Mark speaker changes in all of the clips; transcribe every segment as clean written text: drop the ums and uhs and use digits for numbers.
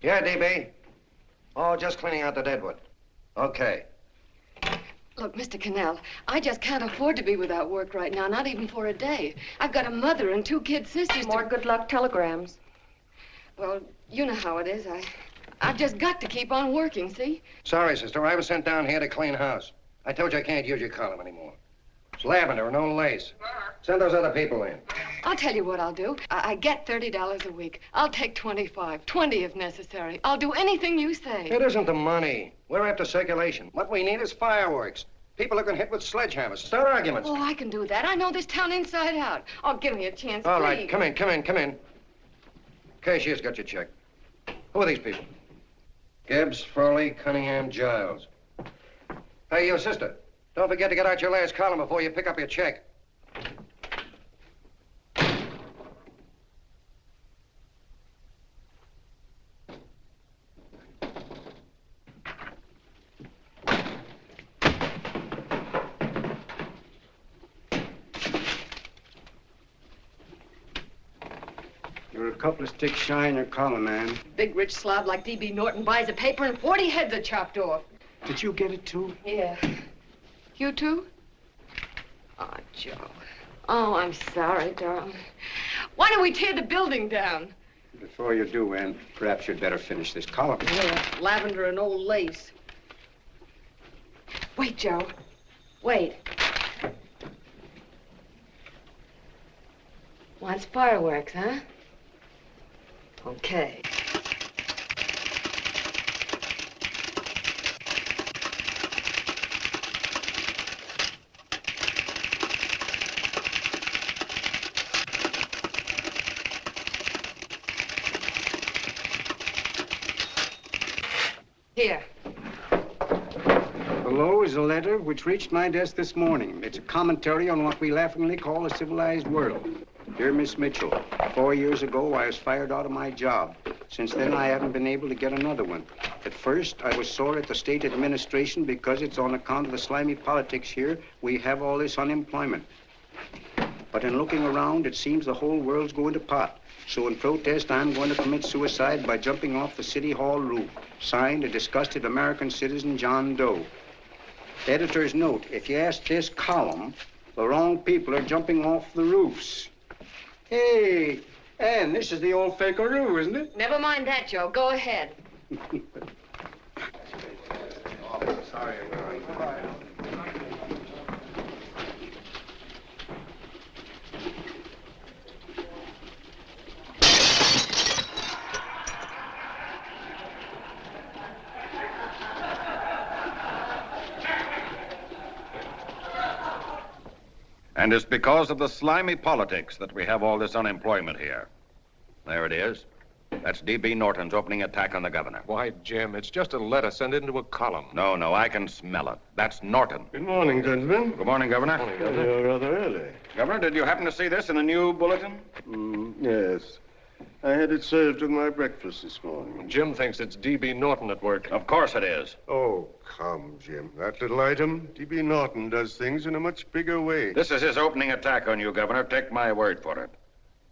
Speaker 1: Yeah, DB. Oh, just cleaning out the deadwood. Okay.
Speaker 2: Look, Mr. Cannell, I just can't afford to be without work right now, not even for a day. I've got a mother and 2 kid sisters.
Speaker 3: More good luck telegrams.
Speaker 2: Well, you know how it is. I've just got to keep on working, see?
Speaker 1: Sorry, sister. I was sent down here to clean house. I told you I can't use your column anymore. It's lavender and no lace. Send those other people in.
Speaker 2: I'll tell you what I'll do. I get $30 a week. I'll take 25, 20 if necessary. I'll do anything you say.
Speaker 1: It isn't the money. We're after circulation. What we need is fireworks. People are going to hit with sledgehammers. Start arguments.
Speaker 2: Oh, I can do that. I know this town inside out. Oh, give me a chance,
Speaker 1: All
Speaker 2: please.
Speaker 1: right, come in. Cashier's got your check. Who are these people? Gibbs, Frawley, Cunningham, Giles. Hey, you sister. Don't forget to get out your last column before you pick up your check.
Speaker 4: You're a couple of sticks shy in your column, man.
Speaker 2: Big rich slob like D.B. Norton buys a paper and 40 heads are chopped off.
Speaker 4: Did you get it, too?
Speaker 2: Yeah. You too? Oh, Joe. Oh, I'm sorry, darling. Why don't we tear the building down?
Speaker 4: Before you do, Ann, perhaps you'd better finish this column.
Speaker 2: Yeah, lavender and old lace. Wait, Joe. Wait. Wants fireworks, huh? Okay. Here.
Speaker 4: Below is a letter which reached my desk this morning. It's a commentary on what we laughingly call a civilized world. Dear Miss Mitchell, 4 years ago, I was fired out of my job. Since then, I haven't been able to get another one. At first, I was sore at the state administration because it's on account of the slimy politics here we have all this unemployment. But in looking around, it seems the whole world's going to pot. So in protest, I'm going to commit suicide by jumping off the City Hall roof. Signed, a disgusted American citizen, John Doe. Editor's note, if you ask this column, the wrong people are jumping off the roofs. Hey, Ann, this is the old Fakeroo, isn't it?
Speaker 2: Never mind that, Joe. Go ahead.
Speaker 4: Sorry.
Speaker 5: And it's because of the slimy politics that we have all this unemployment here. There it is. That's D.B. Norton's opening attack on the governor.
Speaker 6: Why, Jim, it's just a letter sent into a column.
Speaker 5: No, I can smell it. That's Norton.
Speaker 7: Good morning, gentlemen.
Speaker 5: Good morning, Governor.
Speaker 6: Morning,
Speaker 7: You're rather early.
Speaker 5: Governor, did you happen to see this in the new bulletin?
Speaker 7: Yes. I had it served with my breakfast this morning.
Speaker 6: Jim thinks it's D.B. Norton at work.
Speaker 5: Of course it is.
Speaker 7: Oh, come, Jim. That little item, D.B. Norton does things in a much bigger way.
Speaker 5: This is his opening attack on you, Governor. Take my word for it.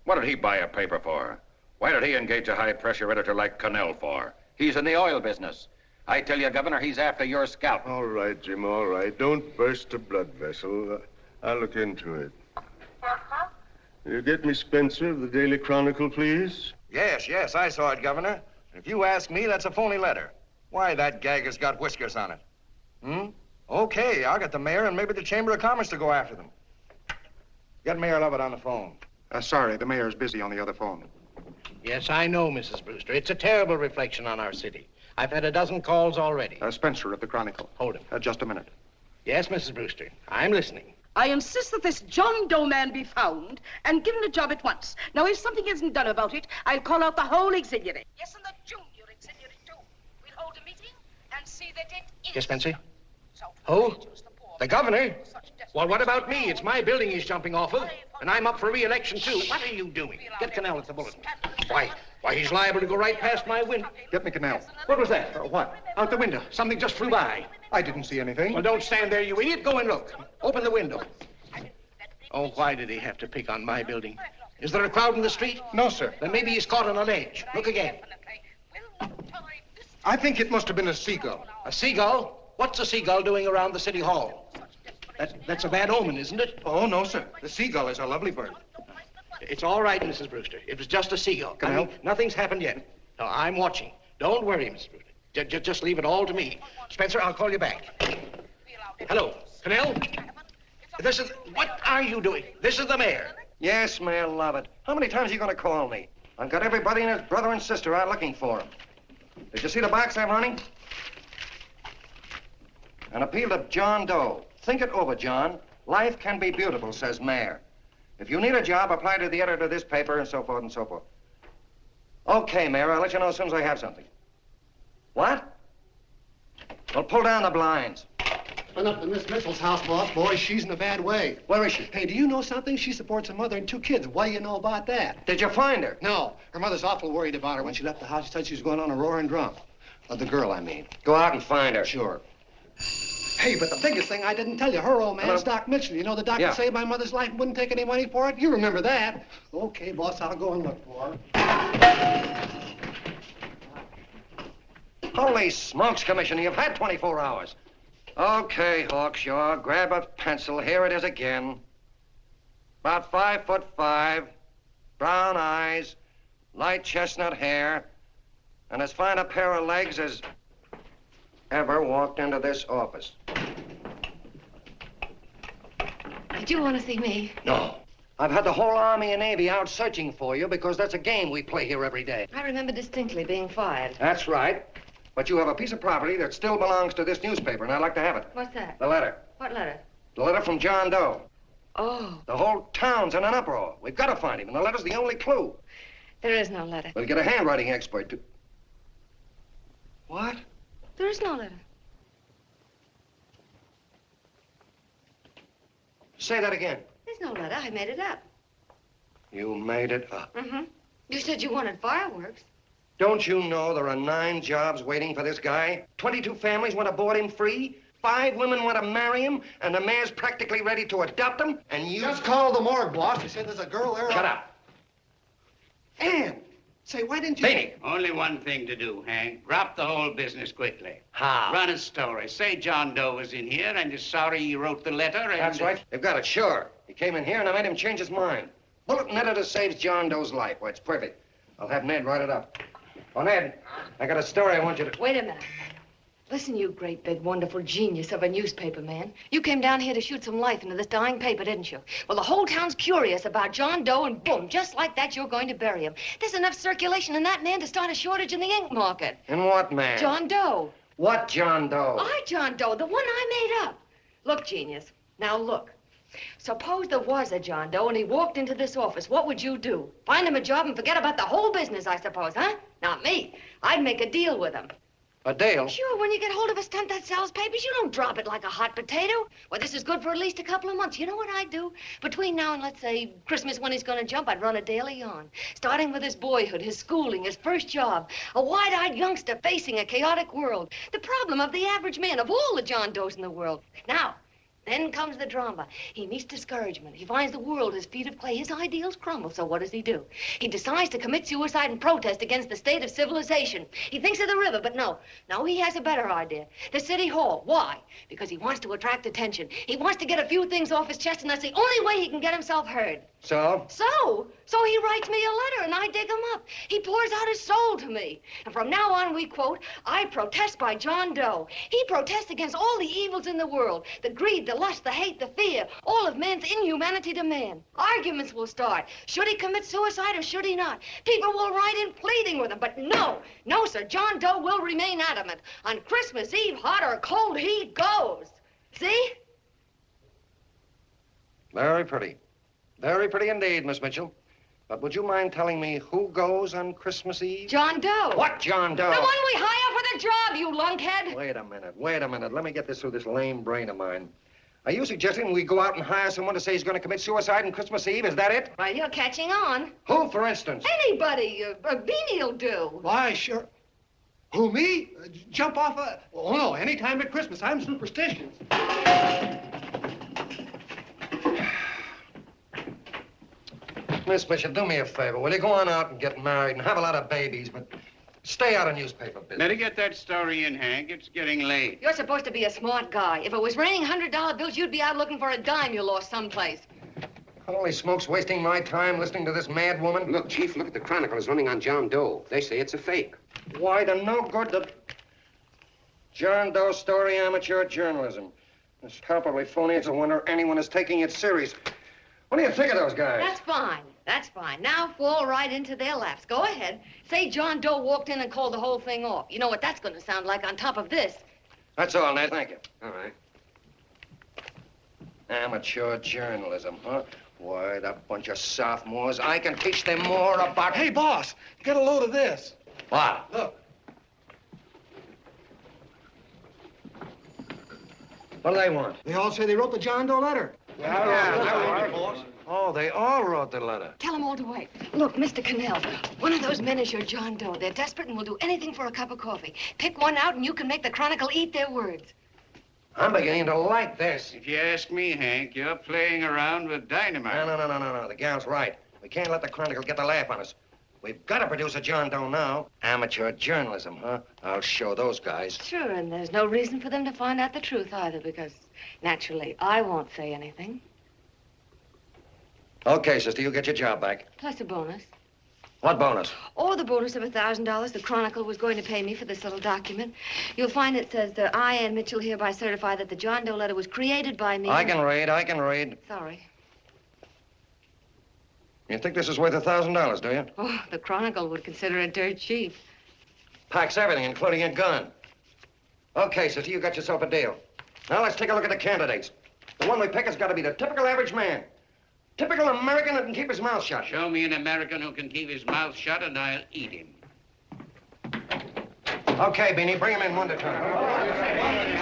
Speaker 5: What did he buy a paper for? Why did he engage a high-pressure editor like Cannell for? He's in the oil business. I tell you, Governor, he's after your scalp.
Speaker 7: All right, Jim, all right. Don't burst a blood vessel. I'll look into it. You get me Spencer of the Daily Chronicle, please?
Speaker 1: Yes, I saw it, Governor. If you ask me, that's a phony letter. Why, that gag has got whiskers on it. Okay, I'll get the mayor and maybe the Chamber of Commerce to go after them. Get Mayor Lovett on the phone.
Speaker 8: Sorry, the mayor's busy on the other phone.
Speaker 9: Yes, I know, Mrs. Brewster. It's a terrible reflection on our city. I've had a dozen calls already.
Speaker 8: Spencer of the Chronicle.
Speaker 9: Hold him.
Speaker 8: Just a minute.
Speaker 9: Yes, Mrs. Brewster. I'm listening.
Speaker 10: I insist that this John Doe man be found and given a job at once. Now, if something isn't done about it, I'll call out the whole auxiliary. Yes, and the junior auxiliary, too. We'll hold a meeting and see that it is.
Speaker 9: Yes, Spencer? Who? The governor? Well, what about me? It's my building he's jumping off of, and I'm up for re-election, too. What are you doing? Get Cannell at the bulletin. Why, he's liable to go right past my window.
Speaker 8: Get me Cannell.
Speaker 9: What was that?
Speaker 8: What?
Speaker 9: Out the window. Something just flew by.
Speaker 8: I didn't see anything.
Speaker 9: Well, don't stand there, you idiot. Go and look. Open the window. Oh, why did he have to pick on my building? Is there a crowd in the street?
Speaker 8: No, sir.
Speaker 9: Then maybe he's caught on a ledge. Look again.
Speaker 8: I think it must have been a seagull.
Speaker 9: A seagull? What's a seagull doing around the city hall? That's a bad omen, isn't it?
Speaker 8: Oh, no, sir. The seagull is a lovely bird.
Speaker 9: It's all right, Mrs. Brewster. It was just a seagull.
Speaker 8: Can I help?
Speaker 9: Nothing's happened yet. No, I'm watching. Don't worry, Mrs. Brewster. Just leave it all to me. Spencer, I'll call you back. Hello, Cannell? What are you doing? This is the mayor.
Speaker 1: Yes, Mayor Lovett. How many times are you going to call me? I've got everybody and his brother and sister out looking for him. Did you see the box I'm running? An appeal to John Doe. Think it over, John. Life can be beautiful, says Mayor. If you need a job, apply to the editor of this paper and so forth and so forth. Okay, Mayor, I'll let you know as soon as I have something. What? Well, pull down the blinds.
Speaker 3: Been up to Miss Mitchell's house, boss. Boy, she's in a bad way.
Speaker 1: Where is she?
Speaker 3: Hey, do you know something? She supports a mother and 2 kids. What do you know about that?
Speaker 1: Did you find her?
Speaker 3: No. Her mother's awful worried about her. When she left the house, she said she was going on a roaring drunk. The girl, I mean.
Speaker 1: Go out and find her.
Speaker 3: Sure. Hey, but the biggest thing I didn't tell you, her old man's Doc Mitchell. You know the doctor
Speaker 1: Yeah.
Speaker 3: saved my mother's life and wouldn't take any money for it? You remember that. Okay, boss, I'll go and look for her.
Speaker 1: Holy smokes, Commissioner, you've had 24 hours. Okay, Hawkshaw, grab a pencil. Here it is again. About 5'5", brown eyes, light chestnut hair, and as fine a pair of legs as ever walked into this office.
Speaker 2: Did you want to see me?
Speaker 1: No. I've had the whole Army and Navy out searching for you because that's a game we play here every day.
Speaker 2: I remember distinctly being fired.
Speaker 1: That's right. But you have a piece of property that still belongs to this newspaper, and I'd like to have it.
Speaker 2: What's that?
Speaker 1: The letter.
Speaker 2: What letter?
Speaker 1: The letter from John Doe.
Speaker 2: Oh,
Speaker 1: The whole town's in an uproar. We've got to find him, and the letter's the only clue.
Speaker 2: there is no letter.
Speaker 1: We'll get a handwriting expert to... What?
Speaker 2: There is no letter.
Speaker 1: Say that again.
Speaker 2: There's no letter. I made it up.
Speaker 1: You made it up.
Speaker 2: Mm-hmm. You said you wanted fireworks.
Speaker 1: Don't you know there are 9 jobs waiting for this guy? 22 families want to board him free. 5 women want to marry him, and the mayor's practically ready to adopt him, and you...
Speaker 3: Just call the morgue, boss. They said there's a girl there.
Speaker 1: Shut up.
Speaker 3: Ann! Say, why didn't you...
Speaker 1: Feeney.
Speaker 11: Only one thing to do, Hank. Drop the whole business quickly.
Speaker 1: How?
Speaker 11: Run a story. Say John Doe was in here and is sorry he wrote the letter and...
Speaker 1: That's right. They've got it, sure. He came in here, and I made him change his mind. Bulletin editor saves John Doe's life. Why, it's perfect. I'll have Ned write it up. Oh, Ned, I got a story I want you to...
Speaker 2: Wait a minute. Listen, you great, big, wonderful genius of a newspaper man. You came down here to shoot some life into this dying paper, didn't you? Well, the whole town's curious about John Doe, and boom, just like that, you're going to bury him. There's enough circulation in that man to start a shortage in the ink market.
Speaker 1: In what, man?
Speaker 2: John Doe.
Speaker 1: What John Doe?
Speaker 2: John Doe, the one I made up. Look, genius, now look. Suppose there was a John Doe and he walked into this office. What would you do? Find him a job and forget about the whole business, I suppose, huh? Not me. I'd make a deal with him.
Speaker 1: A deal?
Speaker 2: Sure, when you get hold of a stunt that sells papers, you don't drop it like a hot potato. Well, this is good for at least a couple of months. You know what I'd do? Between now and, let's say, Christmas when he's going to jump, I'd run a daily on. Starting with his boyhood, his schooling, his first job. A wide-eyed youngster facing a chaotic world. The problem of the average man, of all the John Does in the world. Now, then comes the drama. He meets discouragement. He finds the world his feet of clay. His ideals crumble. So what does he do? He decides to commit suicide and protest against the state of civilization. He thinks of the river, but no. No, he has a better idea. The city hall. Why? Because he wants to attract attention. He wants to get a few things off his chest, and that's the only way he can get himself heard.
Speaker 1: So?
Speaker 2: So he writes me a letter, and I dig him up. He pours out his soul to me. And from now on, we quote, I protest by John Doe. He protests against all the evils in the world. The greed, the lust, the hate, the fear. All of man's inhumanity to man. Arguments will start. Should he commit suicide or should he not? People will write in pleading with him. But no, no, sir. John Doe will remain adamant. On Christmas Eve, hot or cold, he goes. See?
Speaker 1: Very pretty. Very pretty indeed, Miss Mitchell. But would you mind telling me who goes on Christmas Eve?
Speaker 2: John Doe.
Speaker 1: What John Doe?
Speaker 2: The one we hire for the job, you lunkhead.
Speaker 1: Wait a minute. Let me get this through this lame brain of mine. Are you suggesting we go out and hire someone to say he's going to commit suicide on Christmas Eve? Is that it?
Speaker 2: Well, you're catching on.
Speaker 1: Who, for instance?
Speaker 2: Anybody. Beanie'll do.
Speaker 3: Why, sure. Who, me? Jump off a... Oh, no, any time at Christmas. I'm superstitious.
Speaker 1: Miss Bishop, do me a favor. Will you go on out and get married and have a lot of babies, but Stay out of newspaper business.
Speaker 11: Better get that story in, Hank. It's getting late.
Speaker 2: You're supposed to be a smart guy. If it was raining $100 bills, you'd be out looking for a dime you lost someplace.
Speaker 1: Holy smokes, wasting my time listening to this mad woman.
Speaker 4: Look, Chief, look at the Chronicle is running on John Doe. They say it's a fake.
Speaker 1: Why, the no good the John Doe story, amateur journalism. It's palpably phony. It's a wonder anyone is taking it serious. What do you think of those guys?
Speaker 2: That's fine. That's fine. Now fall right into their laps. Go ahead. Say John Doe walked in and called the whole thing off. You know what that's going to sound like on top of this.
Speaker 1: That's all, Ned. Thank you. All right. Amateur journalism, huh? Why, that bunch of sophomores, I can teach them more about...
Speaker 3: Hey, boss, get a load of this.
Speaker 1: What?
Speaker 3: Look.
Speaker 1: What do they want?
Speaker 3: They all say they wrote the John Doe letter.
Speaker 1: Oh, they all wrote the letter.
Speaker 2: Tell them all to wait. Look, Mr. Cannell, one of those men is your John Doe. They're desperate and will do anything for a cup of coffee. Pick one out and you can make the Chronicle eat their words.
Speaker 1: I'm beginning to like this.
Speaker 11: If you ask me, Hank, you're playing around with dynamite.
Speaker 1: No. The gal's right. We can't let the Chronicle get the laugh on us. We've got to produce a John Doe now. Amateur journalism, huh? I'll show those guys.
Speaker 2: Sure, and there's no reason for them to find out the truth either, because naturally, I won't say anything.
Speaker 1: Okay, sister, you get your job back.
Speaker 2: Plus a bonus.
Speaker 1: What bonus?
Speaker 2: Or the bonus of $1,000 the Chronicle was going to pay me for this little document. You'll find it says that I, Ann Mitchell, hereby certify that the John Doe letter was created by me.
Speaker 1: I can read.
Speaker 2: Sorry.
Speaker 1: You think this is worth $1,000, do you?
Speaker 2: Oh, the Chronicle would consider it dirt cheap.
Speaker 1: Packs everything, including a gun. Okay, sister, you got yourself a deal. Now let's take a look at the candidates. The one we pick has got to be the typical average man. Typical American that can keep his mouth shut.
Speaker 11: Show me an American who can keep his mouth shut and I'll eat him.
Speaker 1: Okay, Beanie, bring him in one at a time.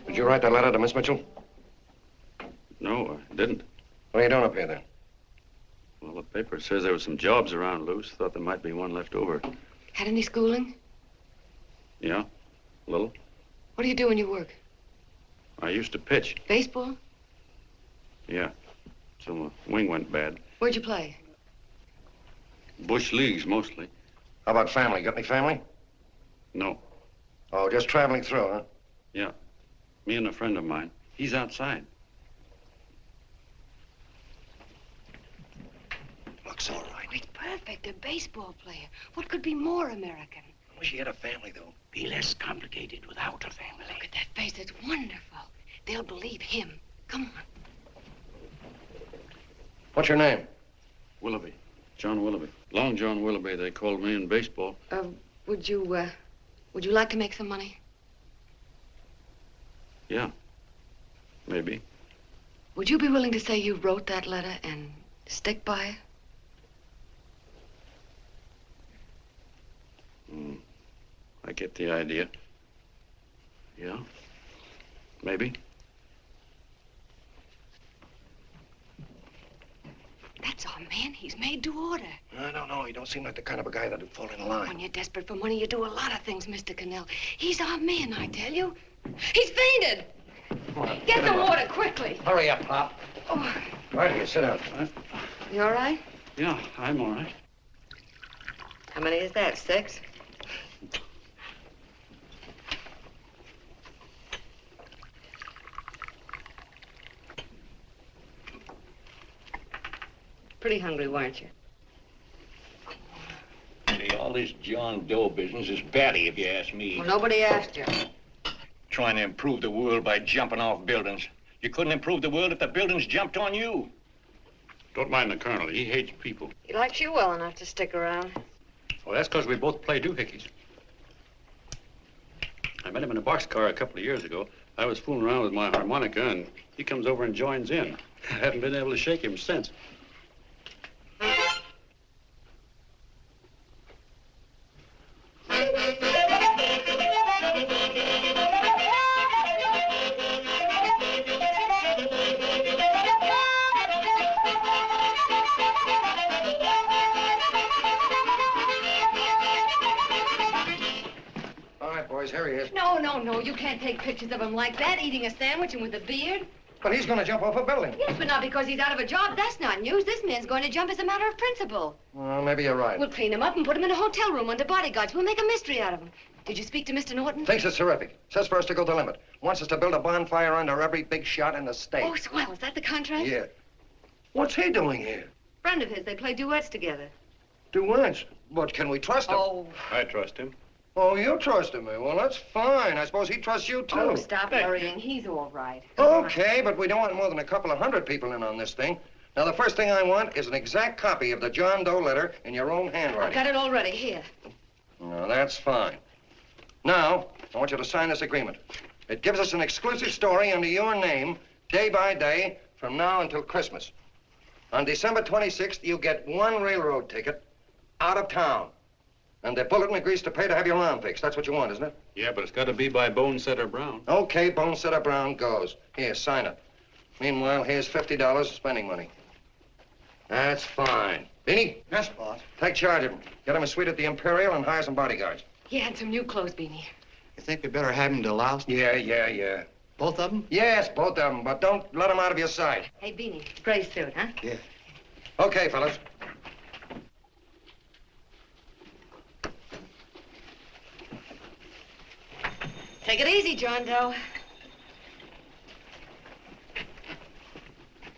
Speaker 1: Did you write that letter to Miss Mitchell?
Speaker 12: No, I didn't.
Speaker 1: What are you doing up here, then?
Speaker 12: Well, the paper says there were some jobs around loose. Thought there might be one left over.
Speaker 2: Had any schooling?
Speaker 12: Yeah, a little.
Speaker 2: What do you do when you work?
Speaker 12: I used to pitch.
Speaker 2: Baseball?
Speaker 12: Yeah, so my wing went bad.
Speaker 2: Where'd you play?
Speaker 12: Bush leagues, mostly.
Speaker 1: How about family? Got any family?
Speaker 12: No.
Speaker 1: Oh, just traveling through, huh?
Speaker 12: Yeah, me and a friend of mine. He's outside.
Speaker 1: Looks all right.
Speaker 2: It's perfect, a baseball player. What could be more American?
Speaker 1: I wish he had a family, though.
Speaker 11: Be less complicated without a family.
Speaker 2: Look at that face, it's wonderful. They'll believe him. Come on.
Speaker 1: What's your name?
Speaker 12: Willoughby. John Willoughby. Long John Willoughby, they called me in baseball.
Speaker 2: Would you like to make some money?
Speaker 12: Yeah, maybe.
Speaker 2: Would you be willing to say you wrote that letter and stick by it?
Speaker 12: I get the idea. Yeah, maybe.
Speaker 2: That's our man. He's made to order.
Speaker 1: I don't know. He don't seem like the kind of a guy that'd fall in line.
Speaker 2: When you're desperate for money, you do a lot of things, Mr. Cannell. He's our man, I tell you. He's fainted. Get the water quickly.
Speaker 1: Hurry up, Pop.
Speaker 2: Oh.
Speaker 1: Right here, sit down.
Speaker 2: You all right?
Speaker 12: Yeah, I'm all right.
Speaker 2: How many is that, 6? Pretty hungry, weren't you?
Speaker 13: All this John Doe business is batty, if you ask me.
Speaker 2: Well, nobody asked you.
Speaker 13: Trying to improve the world by jumping off buildings. You couldn't improve the world if the buildings jumped on you.
Speaker 12: Don't mind the colonel. He hates people.
Speaker 2: He likes you well enough to stick around.
Speaker 12: Well, that's because we both play doohickeys. I met him in a boxcar a couple of years ago. I was fooling around with my harmonica, and he comes over and joins in. I haven't been able to shake him since.
Speaker 1: Here he is.
Speaker 2: No, you can't take pictures of him like that, eating a sandwich and with a beard.
Speaker 1: But he's going to jump off a building.
Speaker 2: Yes, but not because he's out of a job. That's not news. This man's going to jump as a matter of principle.
Speaker 1: Well, maybe you're right.
Speaker 2: We'll clean him up and put him in a hotel room under bodyguards. We'll make a mystery out of him. Did you speak to Mr. Norton?
Speaker 1: Thinks it's terrific. Says for us to go the limit. Wants us to build a bonfire under every big shot in the state.
Speaker 2: Oh, swell. Is that the contract?
Speaker 1: Yeah. What's he doing here?
Speaker 2: Friend of his. They play duets together.
Speaker 1: Duets? But can we trust him?
Speaker 2: Oh.
Speaker 12: I trust him.
Speaker 1: Oh, you trust him, eh? Well, that's fine. I suppose he trusts you, too.
Speaker 2: Oh, stop worrying. He's all right.
Speaker 1: Okay, but we don't want more than a couple of hundred people in on this thing. Now, the first thing I want is an exact copy of the John Doe letter in your own handwriting.
Speaker 2: I've got it already. Here.
Speaker 1: No, that's fine. Now, I want you to sign this agreement. It gives us an exclusive story under your name, day by day, from now until Christmas. On December 26th, you get one railroad ticket out of town. And the bulletin agrees to pay to have your arm fixed. That's what you want, isn't it?
Speaker 12: Yeah, but it's got to be by Bonesetter Brown.
Speaker 1: Okay, Bonesetter Brown goes. Here, sign it. Meanwhile, here's $50 of spending money. That's fine. Beanie?
Speaker 3: Yes, boss.
Speaker 1: Take charge of him. Get him a suite at the Imperial and hire some bodyguards.
Speaker 2: Yeah, and some new clothes, Beanie.
Speaker 3: You think we better have him deloused?
Speaker 1: Yeah.
Speaker 3: Both of them?
Speaker 1: Yes, both of them, but don't let them out of your sight.
Speaker 2: Hey, Beanie, gray suit, huh?
Speaker 3: Yeah.
Speaker 1: Okay, fellas.
Speaker 2: Take it easy, John Doe.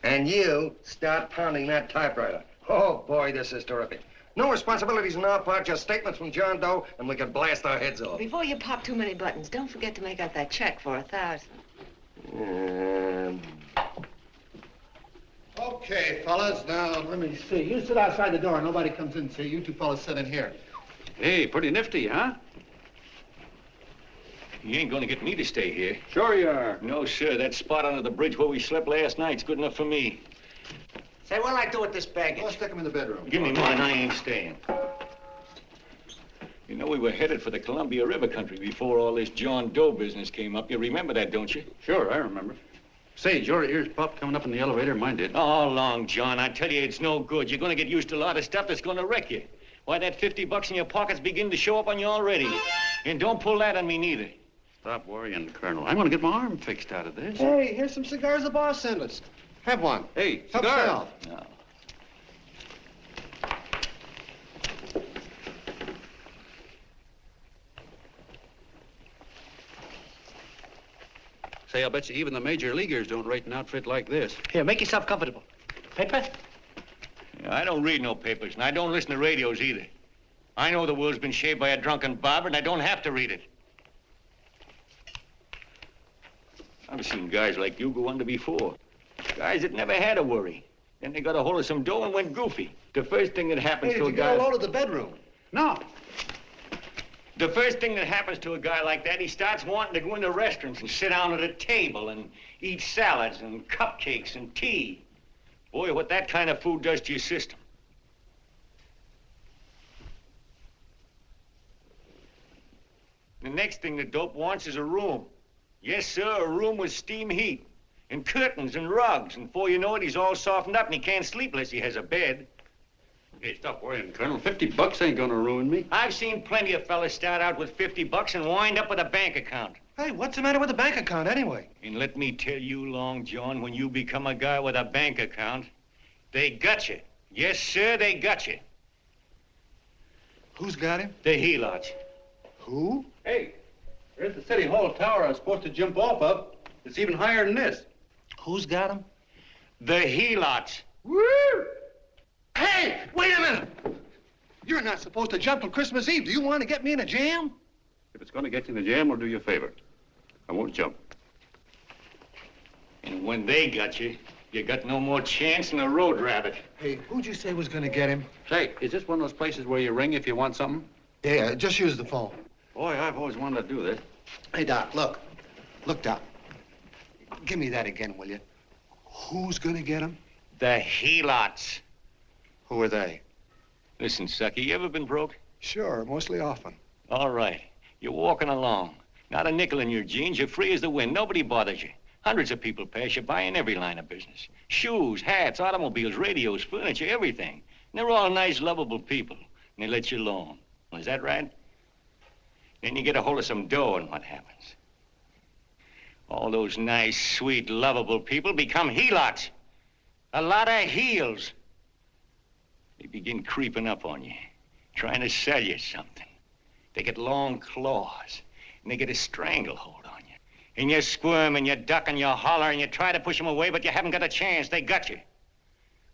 Speaker 1: And you start pounding that typewriter. Oh, boy, this is terrific. No responsibilities on our part, just statements from John Doe, and we can blast our heads off.
Speaker 2: Before you pop too many buttons, don't forget to make out that check for $1,000.
Speaker 3: Okay, fellas, now, let me see. You sit outside the door. Nobody comes in, see? You two fellas sit in here.
Speaker 12: Hey, pretty nifty, huh?
Speaker 13: You ain't gonna get me to stay here.
Speaker 12: Sure you are.
Speaker 13: No, sir. That spot under the bridge where we slept last night's good enough for me.
Speaker 9: Say, what'll I do with this baggage?
Speaker 3: Go stick him in the bedroom.
Speaker 13: Give me mine. I ain't staying. You know, we were headed for the Columbia River country before all this John Doe business came up. You remember that, don't you?
Speaker 12: Sure, I remember. Say, your ears popped coming up in the elevator. Mine did.
Speaker 13: All along, John. I tell you, it's no good. You're gonna get used to a lot of stuff that's gonna wreck you. Why, that $50 in your pocket's beginning to show up on you already. And don't pull that on me, neither.
Speaker 12: Stop worrying, Colonel. I'm going to get my arm fixed out of this.
Speaker 3: Hey, here's some cigars the boss sent us. Have one.
Speaker 12: Hey,
Speaker 3: Help
Speaker 12: cigars.
Speaker 3: yourself.
Speaker 13: No.
Speaker 12: Say, I'll bet you even the major leaguers don't rate an outfit like this.
Speaker 9: Here, make yourself comfortable. Paper?
Speaker 13: Yeah, I don't read no papers, and I don't listen to radios either. I know the world's been shaped by a drunken barber, and I don't have to read it. I've seen guys like you go under before. Guys that never had a worry. Then they got a hold of some dough and went goofy. The first thing that happens
Speaker 3: Hey,
Speaker 13: to
Speaker 3: did
Speaker 13: a
Speaker 3: you
Speaker 13: guy...
Speaker 3: get a load of the bedroom?
Speaker 12: No.
Speaker 13: The first thing that happens to a guy like that, he starts wanting to go into restaurants and sit down at a table and eat salads and cupcakes and tea. Boy, what that kind of food does to your system. The next thing the dope wants is a room. Yes, sir, a room with steam heat and curtains and rugs. And before you know it, he's all softened up and he can't sleep unless he has a bed.
Speaker 12: Hey, stop worrying, Colonel. $50 ain't gonna ruin me.
Speaker 13: I've seen plenty of fellas start out with $50 and wind up with a bank account.
Speaker 3: Hey, what's the matter with the bank account anyway?
Speaker 13: And let me tell you, Long John, when you become a guy with a bank account, they got you. Yes, sir, they got you.
Speaker 3: Who's got him?
Speaker 13: The helots.
Speaker 3: Who?
Speaker 12: Hey, there's the City Hall tower I was supposed to jump off of. It's even higher than this.
Speaker 3: Who's got him?
Speaker 13: The helots.
Speaker 3: Woo! Hey, wait a minute! You're not supposed to jump till Christmas Eve. Do you want to get me in a jam?
Speaker 12: If it's going to get you in a jam, I'll do you a favor. I won't jump.
Speaker 13: And when they got you, you got no more chance than a road rabbit.
Speaker 3: Hey, who'd you say was going to get him?
Speaker 12: Say, is this one of those places where you ring if you want something?
Speaker 3: Yeah, just use the phone.
Speaker 12: Boy, I've always wanted to do this.
Speaker 3: Hey, Doc, look. Look, Doc. Give me that again, will you? Who's going to get him?
Speaker 13: The helots.
Speaker 3: Who are they?
Speaker 13: Listen, Sucky, you ever been broke?
Speaker 3: Sure, mostly often.
Speaker 13: All right. You're walking along. Not a nickel in your jeans. You're free as the wind. Nobody bothers you. Hundreds of people pass you by in every line of business. Shoes, hats, automobiles, radios, furniture, everything. And they're all nice, lovable people. And they let you alone. Well, is that right? Then you get a hold of some dough, and what happens? All those nice, sweet, lovable people become helots. A lot of heels. They begin creeping up on you, trying to sell you something. They get long claws, and they get a stranglehold on you. And you squirm, and you duck, and you holler, and you try to push them away, but you haven't got a chance. They got you.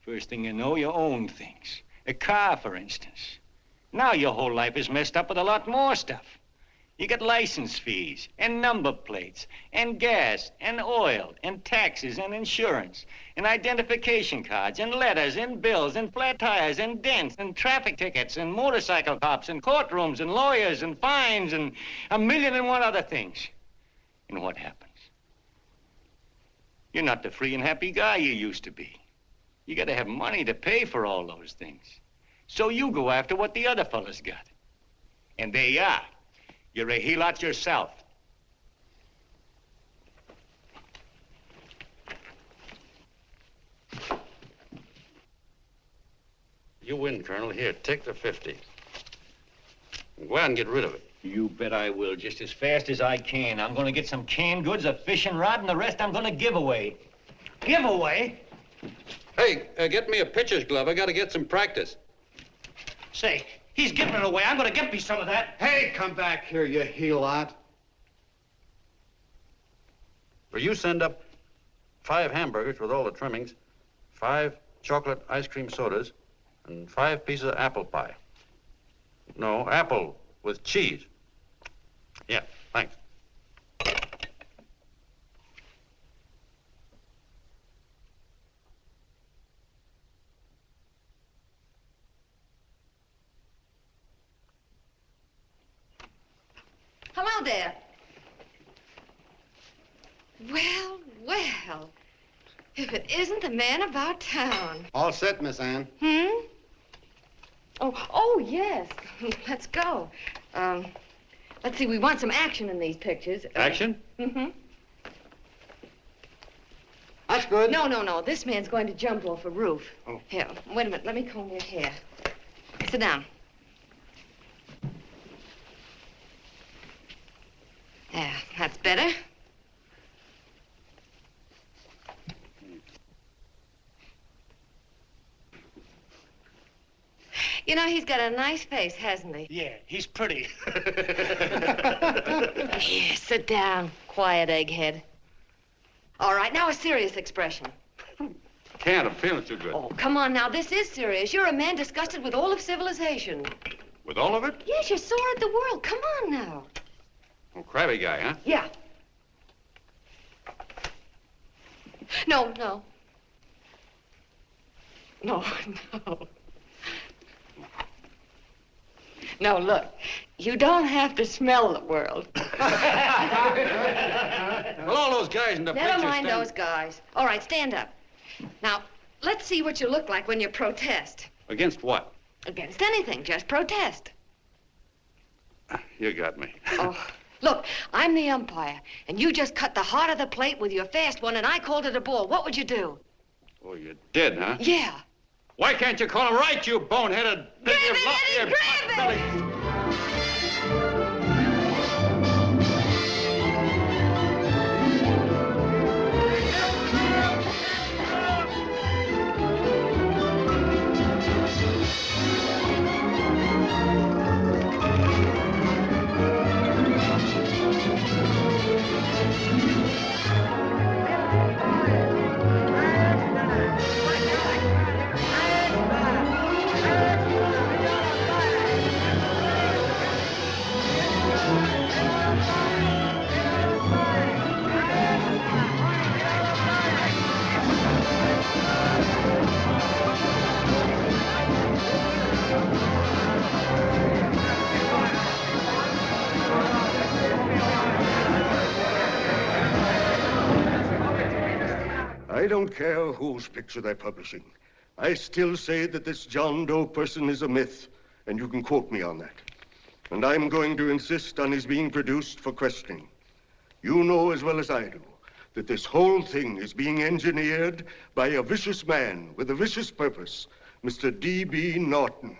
Speaker 13: First thing you know, you own things. A car, for instance. Now your whole life is messed up with a lot more stuff. You get license fees, and number plates, and gas, and oil, and taxes, and insurance, and identification cards, and letters, and bills, and flat tires, and dents, and traffic tickets, and motorcycle cops, and courtrooms, and lawyers, and fines, and 1,000,001 other things. And what happens? You're not the free and happy guy you used to be. You gotta have money to pay for all those things. So you go after what the other fellas got. And there you are. You're a helot yourself.
Speaker 12: You win, Colonel. Here, take the 50. Go out and get rid of it.
Speaker 13: You bet I will, just as fast as I can. I'm gonna get some canned goods, a fishing rod, and the rest I'm gonna give away. Give away?
Speaker 12: Hey, get me a pitcher's glove. I gotta get some practice.
Speaker 9: Say, he's giving it away. I'm going to get me some of that.
Speaker 3: Hey, come back here, you helot.
Speaker 12: Will you send up 5 hamburgers with all the trimmings, 5 chocolate ice cream sodas, and 5 pieces of apple pie? No, apple with cheese. Yeah, thanks.
Speaker 2: Hello there. Well, well. If it isn't the man about town.
Speaker 3: All set, Miss Ann.
Speaker 2: Oh, yes. Let's go. Let's see, we want some action in these pictures.
Speaker 12: Action?
Speaker 3: That's good.
Speaker 2: No. This man's going to jump off a roof.
Speaker 3: Oh.
Speaker 2: Here, wait a minute. Let me comb your hair. Sit down. Yeah, that's better. You know, he's got a nice face, hasn't he?
Speaker 9: Yeah, he's pretty.
Speaker 2: Here, sit down. Quiet, egghead. All right, now a serious expression.
Speaker 12: Can't. I'm feeling too good.
Speaker 2: Oh, come on now. This is serious. You're a man disgusted with all of civilization.
Speaker 12: With all of it?
Speaker 2: Yes, you're sore at the world. Come on now.
Speaker 12: Oh, crabby guy, huh?
Speaker 2: Yeah. No. No, look. You don't have to smell the world.
Speaker 12: Well, all those guys in the picture
Speaker 2: Never mind
Speaker 12: stand...
Speaker 2: those guys. All right, stand up. Now, let's see what you look like when you protest.
Speaker 12: Against what?
Speaker 2: Against anything. Just protest.
Speaker 12: You got me.
Speaker 2: Oh, look, I'm the umpire, and you just cut the heart of the plate with your fast one, and I called it a ball. What would you do?
Speaker 12: Oh, you did, huh?
Speaker 2: Yeah.
Speaker 12: Why can't you call him right, you boneheaded...
Speaker 2: Grab it, Eddie, grab it!
Speaker 7: don't care whose picture they're publishing. I still say that this John Doe person is a myth, and you can quote me on that. And I'm going to insist on his being produced for questioning. You know as well as I do that this whole thing is being engineered by a vicious man with a vicious purpose, Mr. D.B. Norton.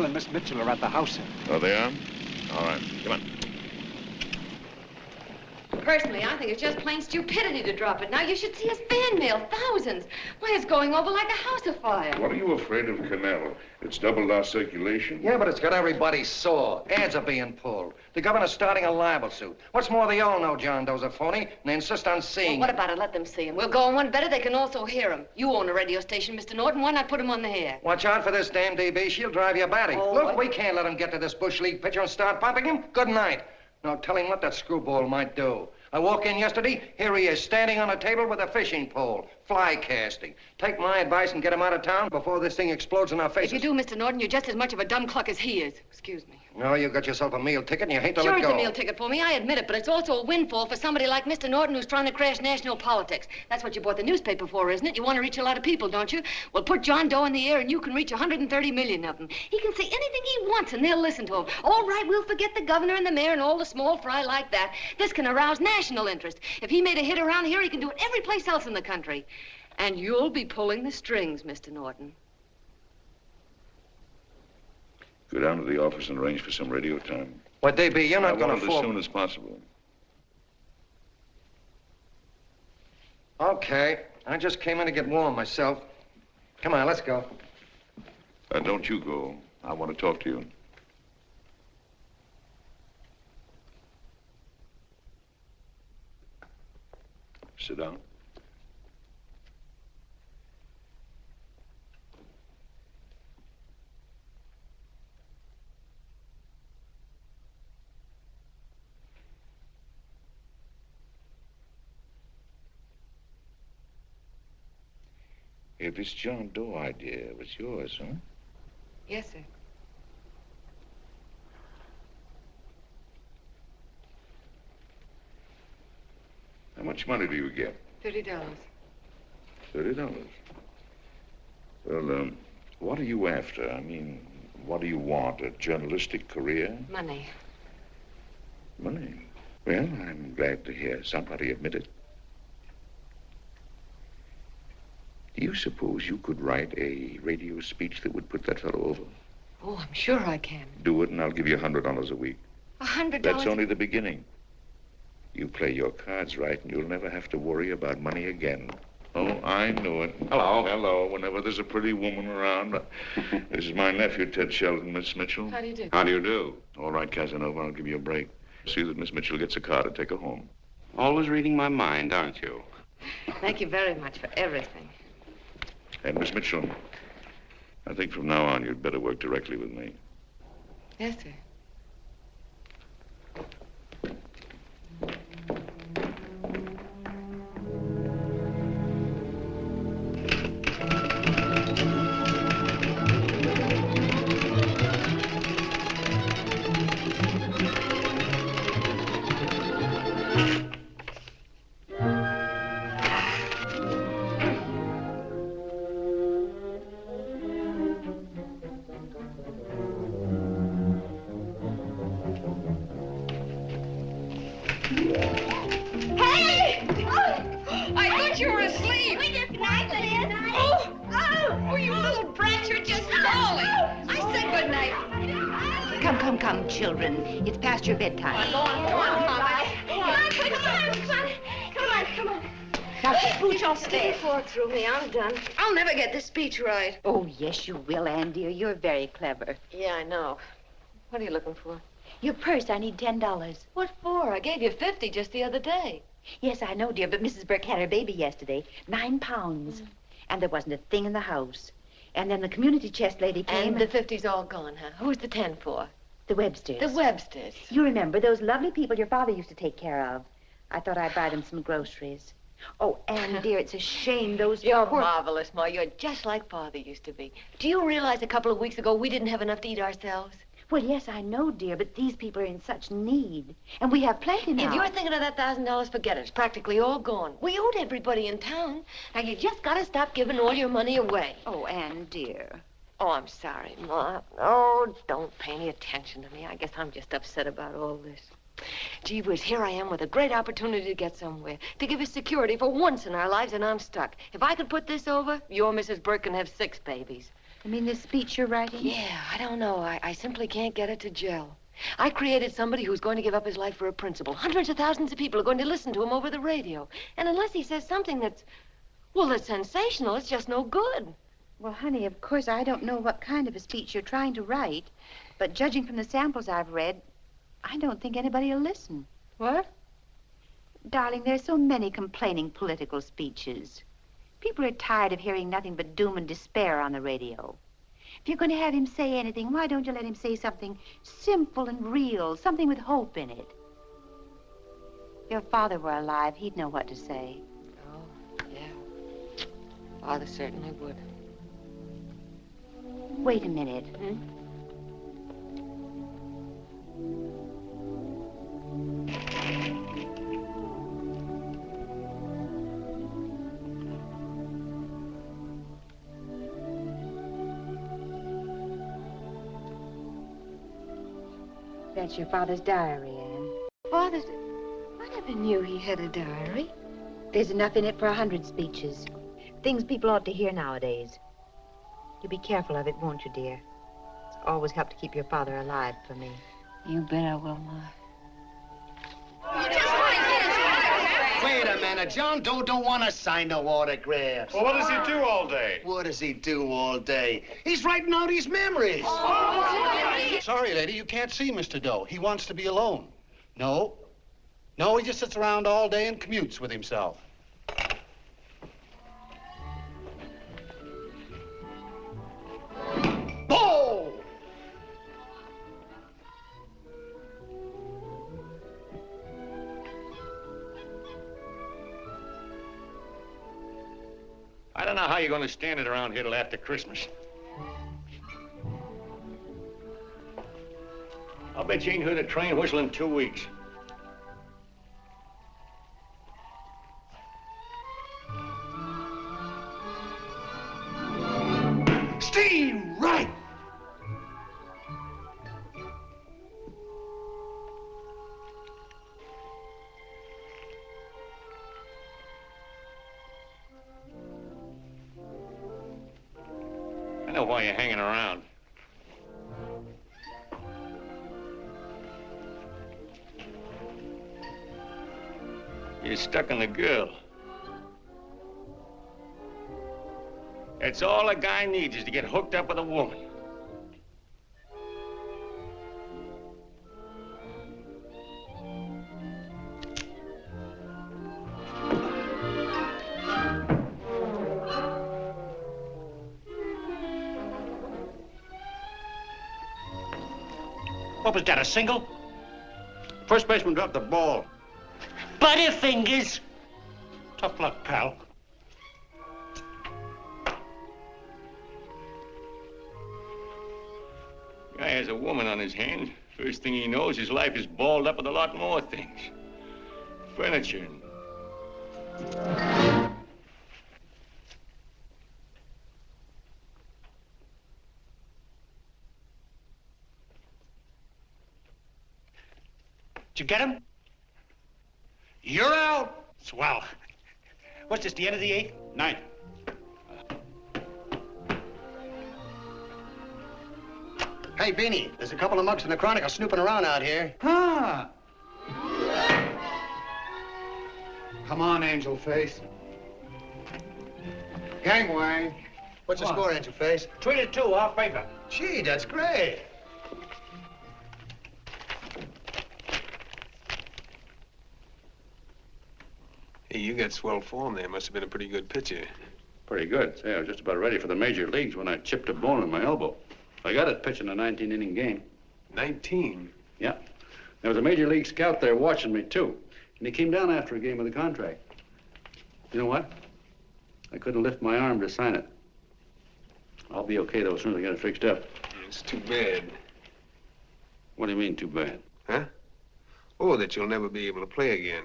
Speaker 4: And Miss Mitchell are at the house, sir.
Speaker 5: Oh, they are? All right, come on.
Speaker 2: Personally, I think it's just plain stupidity to drop it. Now, you should see his fan mail, thousands. Why, it's going over like a house afire.
Speaker 14: What are you afraid of, Canal? It's doubled our circulation.
Speaker 1: Yeah, but it's got everybody sore. Ads are being pulled. The governor's starting a libel suit. What's more, they all know John Doe's a phony, and they insist on seeing
Speaker 2: Well, what
Speaker 1: him.
Speaker 2: about it? Let them see him. We'll go on one better. They can also hear him. You own a radio station, Mr. Norton. Why not put him on the air?
Speaker 1: Watch out for this damn DB. She'll drive you batty.
Speaker 2: Oh,
Speaker 1: Look,
Speaker 2: what?
Speaker 1: we can't let him get to this Bush League pitcher and start pumping him. Good night. Now, tell him what that screwball might do. I walk in yesterday, here he is, standing on a table with a fishing pole, fly casting. Take my advice and get him out of town before this thing explodes in our faces.
Speaker 2: If you do, Mr. Norton, you're just as much of a dumb cluck as he is. Excuse me.
Speaker 1: No, you got yourself a meal ticket and you hate to
Speaker 2: Sure,
Speaker 1: let
Speaker 2: it's
Speaker 1: go.
Speaker 2: a meal ticket for me, I admit it, but it's also a windfall for somebody like Mr. Norton who's trying to crash national politics. That's what you bought the newspaper for, isn't it? You want to reach a lot of people, don't you? Well, put John Doe in the air and you can reach 130 million of them. He can say anything he wants and they'll listen to him. All right, we'll forget the governor and the mayor and all the small fry like that. This can arouse national interest. If he made a hit around here, he can do it every place else in the country. And you'll be pulling the strings, Mr. Norton.
Speaker 14: Go down to the office and arrange for some radio time.
Speaker 1: What, DB, you're not going to
Speaker 14: As
Speaker 1: fall.
Speaker 14: soon as possible.
Speaker 1: Okay. I just came in to get warm myself. Come on, let's go.
Speaker 14: Don't you go. I want to talk to you. Sit down. Hey, this John Doe idea was yours, huh?
Speaker 2: Yes, sir.
Speaker 14: How much money do you get?
Speaker 2: $30.
Speaker 14: $30. Well, what are you after? I mean, what do you want? A journalistic career?
Speaker 2: Money.
Speaker 14: Money? Well, I'm glad to hear somebody admit it. Do you suppose you could write a radio speech that would put that fellow over?
Speaker 2: Oh, I'm sure I can.
Speaker 14: Do it, and I'll give you $100 a week.
Speaker 2: $100?
Speaker 14: That's only the beginning. You play your cards right, and you'll never have to worry about money again. Oh, I knew it. Hello. Hello. Whenever there's a pretty woman around. This is my nephew, Ted Sheldon, Miss Mitchell.
Speaker 2: How do you do?
Speaker 14: How do you do? All right, Casanova, I'll give you a break. See that Miss Mitchell gets a car to take her home.
Speaker 4: Always reading my mind, aren't you?
Speaker 2: Thank you very much for everything.
Speaker 14: And Miss Mitchell, I think from now on you'd better work directly with me.
Speaker 2: Yes, sir.
Speaker 15: Come, children. It's past your bedtime.
Speaker 2: Go on, Mama. Come on.
Speaker 15: Now, scooch off
Speaker 2: Stick
Speaker 15: there.
Speaker 2: your fork through me. I'm done. I'll never get this speech right.
Speaker 15: Oh, yes, you will, Ann, dear. You're very clever.
Speaker 2: Yeah, I know. What are you looking for?
Speaker 15: Your purse, I need $10.
Speaker 2: What for? I gave you 50 just the other day.
Speaker 15: Yes, I know, dear, but Mrs. Burke had her baby yesterday. 9 pounds. And there wasn't a thing in the house. And then the community chest lady came.
Speaker 2: And the 50's all gone, huh? Who's the 10 for?
Speaker 15: The Websters.
Speaker 2: The Websters.
Speaker 15: You remember those lovely people your father used to take care of. I thought I'd buy them some groceries. Oh, Anne, dear, it's a shame those
Speaker 2: You're
Speaker 15: poor...
Speaker 2: marvelous, Ma. You're just like Father used to be. Do you realize a couple of weeks ago we didn't have enough to eat ourselves?
Speaker 15: Well, yes, I know, dear, but these people are in such need. And we have plenty now.
Speaker 2: If you're thinking of that $1,000, forget it. It's practically all gone. We owed everybody in town. Now, you just got to stop giving all your money away.
Speaker 15: Oh, Anne, dear.
Speaker 2: Oh, I'm sorry, Ma. Oh, don't pay any attention to me. I guess I'm just upset about all this. Gee whiz, here I am with a great opportunity to get somewhere, to give us security for once in our lives, and I'm stuck. If I could put this over, your Mrs. Burke can have 6 babies.
Speaker 15: You mean this speech you're writing?
Speaker 2: Yeah, I don't know. I simply can't get it to gel. I created somebody who's going to give up his life for a principle. Hundreds of thousands of people are going to listen to him over the radio. And unless he says something that's sensational, it's just no good.
Speaker 15: Well, honey, of course, I don't know what kind of a speech you're trying to write, but judging from the samples I've read, I don't think anybody will listen.
Speaker 2: What?
Speaker 15: Darling, there's so many complaining political speeches. People are tired of hearing nothing but doom and despair on the radio. If you're going to have him say anything, why don't you let him say something simple and real, something with hope in it? If your father were alive, he'd know what to say.
Speaker 2: Oh, yeah. Father certainly would.
Speaker 15: Wait a minute. That's your father's diary, Anne.
Speaker 2: Father's... I never knew he had a diary.
Speaker 15: There's enough in it for 100 speeches. Things people ought to hear nowadays. You'll be careful of it, won't you, dear? It's always helped to keep your father alive for me.
Speaker 2: You bet I will, Ma.
Speaker 16: Wait a minute. John Doe don't want to sign no autographs.
Speaker 6: Well, what does he do all day?
Speaker 16: What does he do all day? He's writing out his memories.
Speaker 3: Sorry, lady, you can't see Mr. Doe. He wants to be alone. No, he just sits around all day and commutes with himself.
Speaker 16: Oh!
Speaker 13: I don't know how you're going to stand it around here till after Christmas. I'll bet you ain't heard a train whistle in 2 weeks.
Speaker 16: Steve, right!
Speaker 13: I know why you're hanging around. You're stuck on the girl. That's all a guy needs is to get hooked up with a woman.
Speaker 11: What was that, a single?
Speaker 12: First baseman dropped the ball.
Speaker 11: Butterfingers. Tough luck, pal.
Speaker 13: Guy has a woman on his hands. First thing he knows, his life is balled up with a lot more things. Furniture and...
Speaker 11: Did you get him? You're out. Swell. What's this, the end of the 8th?
Speaker 12: 9th.
Speaker 16: Hey, Beanie, there's a couple of mugs from the Chronicle snooping around out here.
Speaker 4: Huh. Come on, Angel Face. Gangway.
Speaker 16: What's the score, Angel Face?
Speaker 11: 3-2, our favor.
Speaker 16: Gee, that's great.
Speaker 6: Hey, you got swell form there. Must have been a pretty good pitcher.
Speaker 12: Pretty good. Say, I was just about ready for the major leagues when I chipped a bone in my elbow. I got it pitching a 19-inning game.
Speaker 6: 19?
Speaker 12: Yeah. There was a major league scout there watching me, too. And he came down after a game of the contract. You know what? I couldn't lift my arm to sign it. I'll be okay, though, as soon as I get it fixed up.
Speaker 6: It's too bad.
Speaker 12: What do you mean, too bad?
Speaker 6: Huh? Oh, that you'll never be able to play again.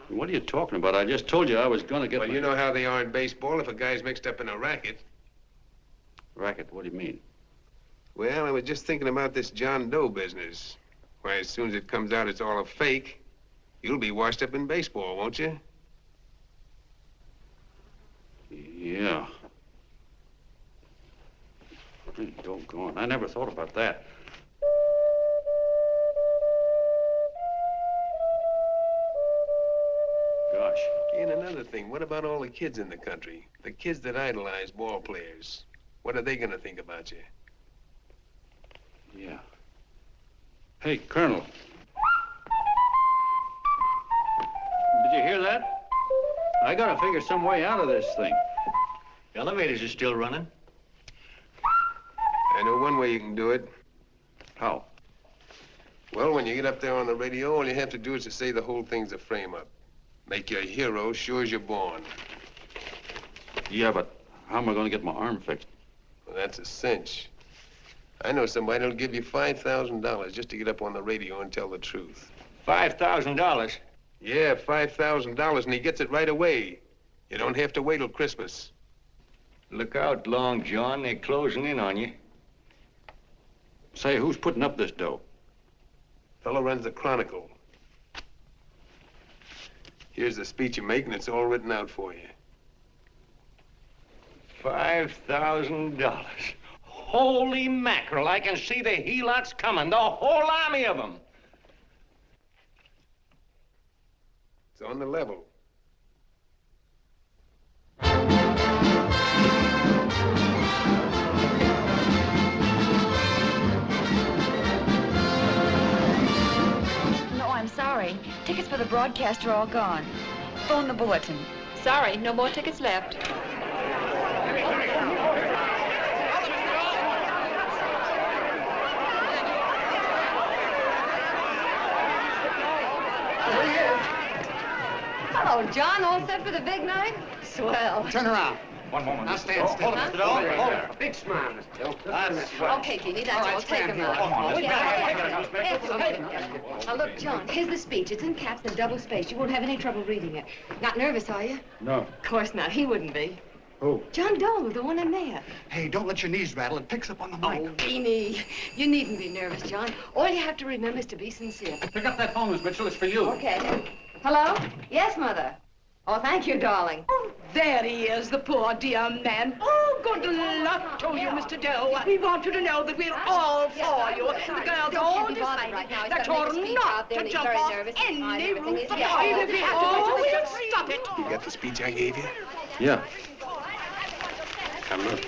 Speaker 12: What are you talking about? I just told you I was going to get
Speaker 6: Well, you know how they are in baseball if a guy's mixed up in a racket.
Speaker 12: Racket? What do you mean?
Speaker 6: Well, I was just thinking about this John Doe business. Why, as soon as it comes out it's all a fake, you'll be washed up in baseball, won't you?
Speaker 12: Yeah. Really doggone. I never thought about that. Gosh.
Speaker 6: And another thing, what about all the kids in the country? The kids that idolize ball players. What are they gonna think about you?
Speaker 12: Yeah. Hey, Colonel. Did you hear that? I gotta figure some way out of this thing.
Speaker 13: The elevators are still running.
Speaker 6: I know one way you can do it.
Speaker 12: How?
Speaker 6: Well, when you get up there on the radio, all you have to do is to say the whole thing's a frame-up. Make you a hero sure as you're born.
Speaker 12: Yeah, but how am I gonna get my arm fixed?
Speaker 6: Well, that's a cinch. I know somebody that'll give you $5,000 just to get up on the radio and tell the truth.
Speaker 13: $5,000?
Speaker 6: Yeah, $5,000, and he gets it right away. You don't have to wait till Christmas.
Speaker 13: Look out, Long John. They're closing in on you.
Speaker 12: Say, who's putting up this dough?
Speaker 6: Fellow runs the Chronicle. Here's the speech you make, and it's all written out for you.
Speaker 13: $5,000. Holy mackerel, I can see the helots coming, the whole army of them.
Speaker 6: It's on the level.
Speaker 17: No, I'm sorry. Tickets for the broadcast are all gone. Phone the bulletin. Sorry, no more tickets left.
Speaker 2: Hello, John. All set for the big night? Swell.
Speaker 9: Turn around.
Speaker 12: One moment.
Speaker 9: Now stand still.
Speaker 12: Hold it, Mr. Doe. Hold it.
Speaker 9: Big smile, Mr. Doe.
Speaker 12: That's right.
Speaker 2: Okay, Jeannie, that's
Speaker 9: All right,
Speaker 2: all. Take
Speaker 9: stand
Speaker 2: him
Speaker 9: here.
Speaker 2: out.
Speaker 12: Come on,
Speaker 2: Now, look, John, here's the speech. It's in caps and double-spaced. You won't have any trouble reading it. Not nervous, are you?
Speaker 12: No.
Speaker 2: Of course not. He wouldn't be.
Speaker 12: Who?
Speaker 2: John Doe, the one in there.
Speaker 9: Hey, don't let your knees rattle. It picks up on the mic.
Speaker 2: Oh, Beanie, you needn't be nervous, John. All you have to remember is to be sincere.
Speaker 12: Pick up that phone, Miss Mitchell. It's for you.
Speaker 2: Okay. Hello? Yes, Mother. Oh, thank you, darling.
Speaker 10: Oh, there he is, the poor dear man. Oh, good luck to you, Mr. Doe. We want you to know that we're all for you. The girls all decided that you're not to jump off any roof at all. Even if we have to, we'll stop it.
Speaker 6: You got the speech I gave you?
Speaker 12: Yeah.
Speaker 6: Now, look.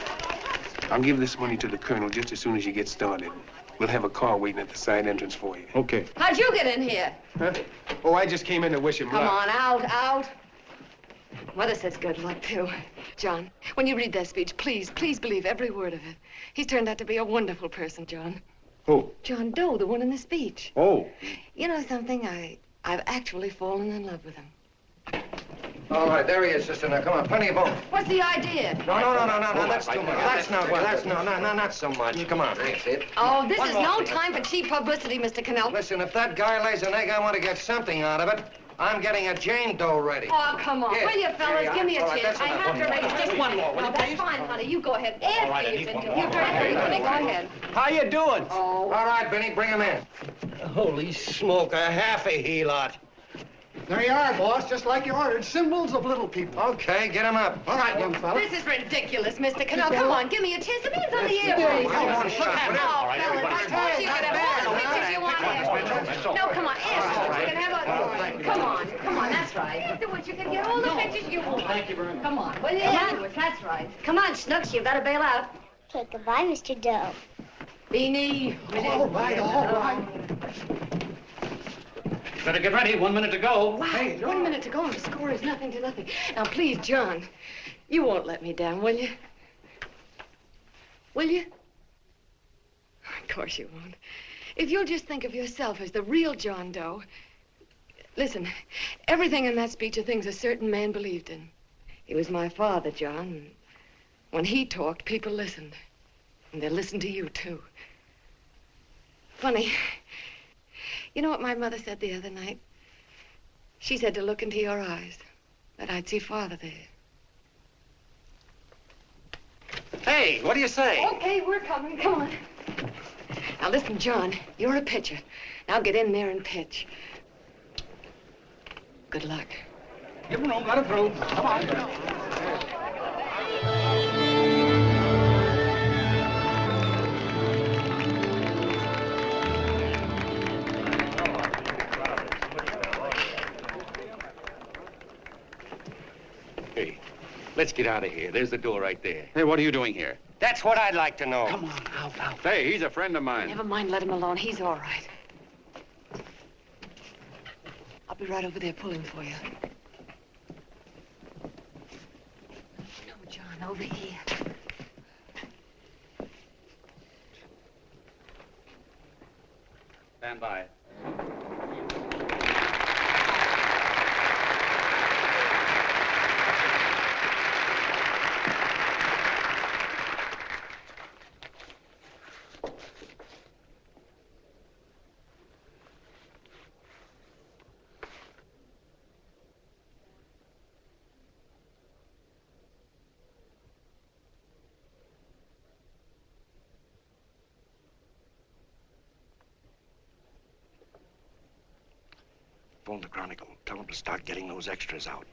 Speaker 6: I'll give this money to the colonel just as soon as you get started. We'll have a car waiting at the side entrance for you.
Speaker 12: Okay.
Speaker 2: How'd you get in here?
Speaker 6: Huh? Oh, I just came in to wish him luck.
Speaker 2: Come on, out. Mother says good luck, too. John, when you read that speech, please believe every word of it. He's turned out to be a wonderful person, John.
Speaker 12: Who?
Speaker 2: John Doe, the one in the speech.
Speaker 12: Oh.
Speaker 2: You know something? I've actually fallen in love with him.
Speaker 1: All right, there he is, sister. Now, come on, plenty of room.
Speaker 2: What's the idea?
Speaker 1: No, that's too much. Not so much. Come on, that's it.
Speaker 2: Oh, this is no time for cheap publicity, Mr. Cannell.
Speaker 1: Listen, if that guy lays an egg, I want to get something out of it. I'm getting a Jane Doe ready.
Speaker 2: Oh, come on.
Speaker 1: Here.
Speaker 2: Will you, fellas?
Speaker 1: Here you
Speaker 2: Give me a
Speaker 1: are. All right,
Speaker 2: chance.
Speaker 1: that's
Speaker 2: I
Speaker 1: enough.
Speaker 2: have to raise just one more. No, that's fine, honey. You go ahead. After you've been doing. You're very good. Go ahead.
Speaker 13: How you doing?
Speaker 2: Oh.
Speaker 1: All right, Benny, bring him in.
Speaker 13: Holy smoke, a half a helot.
Speaker 9: There you are, boss, just like you ordered. Symbols of little people.
Speaker 1: Okay, get him up.
Speaker 9: All right, young fella.
Speaker 2: This is ridiculous, Mr. Cannell. Come on, give me a chance. The man's on the air.
Speaker 1: One shot.
Speaker 2: Oh, fellas, of course you can have all the pictures you want afterwards. No, come on, afterwards. You can have a... Come on, that's right. Afterwards, you can get all the pictures you want. Thank you very much. Come on, will you? Afterwards, that's right. Come on, Snooks, you've got to bail out.
Speaker 18: Okay, goodbye, Mr. Doe.
Speaker 2: Beanie.
Speaker 9: All right.
Speaker 12: Better get ready. 1 minute to go.
Speaker 2: Wow, hey, 1 minute to go and the score is nothing to nothing. Now, please, John, you won't let me down, will you? Will you? Of course you won't. If you'll just think of yourself as the real John Doe. Listen, everything in that speech are things a certain man believed in. He was my father, John. When he talked, people listened. And they listened to you, too. Funny. You know what my mother said the other night? She said to look into your eyes, that I'd see Father there.
Speaker 9: Hey, what do you say?
Speaker 2: Okay, we're coming. Come on. Now, listen, John, you're a pitcher. Now get in there and pitch. Good luck.
Speaker 9: Give him room, let him through. Come on.
Speaker 13: Hey, let's get out of here. There's the door right there.
Speaker 12: Hey, what are you doing here?
Speaker 16: That's what I'd like to know.
Speaker 9: Come on, out.
Speaker 12: Hey, he's a friend of mine.
Speaker 2: Never mind, let him alone. He's all right. I'll be right over there pulling for you. No, John, over here.
Speaker 12: Stand by.
Speaker 9: Phone the Chronicle. Tell them to start getting those extras out.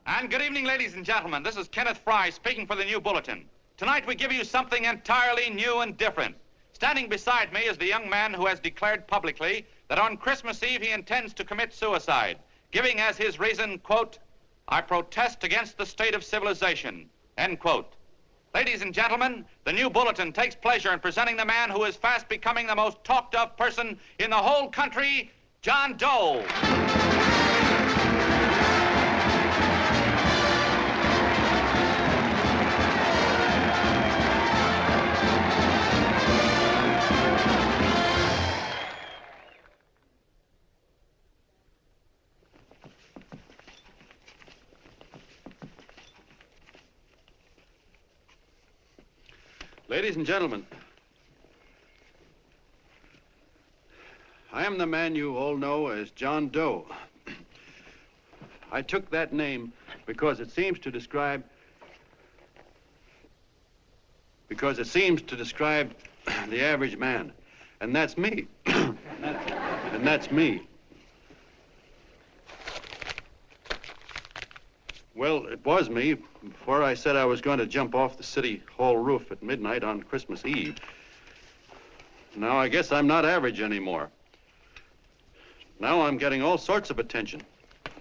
Speaker 12: And good evening, ladies and gentlemen. This is Kenneth Fry speaking for the New Bulletin. Tonight we give you something entirely new and different. Standing beside me is the young man who has declared publicly that on Christmas Eve he intends to commit suicide, giving as his reason, quote, "I protest against the state of civilization," end quote. Ladies and gentlemen, the New Bulletin takes pleasure in presenting the man who is fast becoming the most talked of person in the whole country, John Doe. Ladies and gentlemen, I am the man you all know as John Doe. I took that name because it seems to describe the average man. And that's me. And that's me. Well, it was me before I said I was going to jump off the city hall roof at midnight on Christmas Eve. Now I guess I'm not average anymore. Now I'm getting all sorts of attention.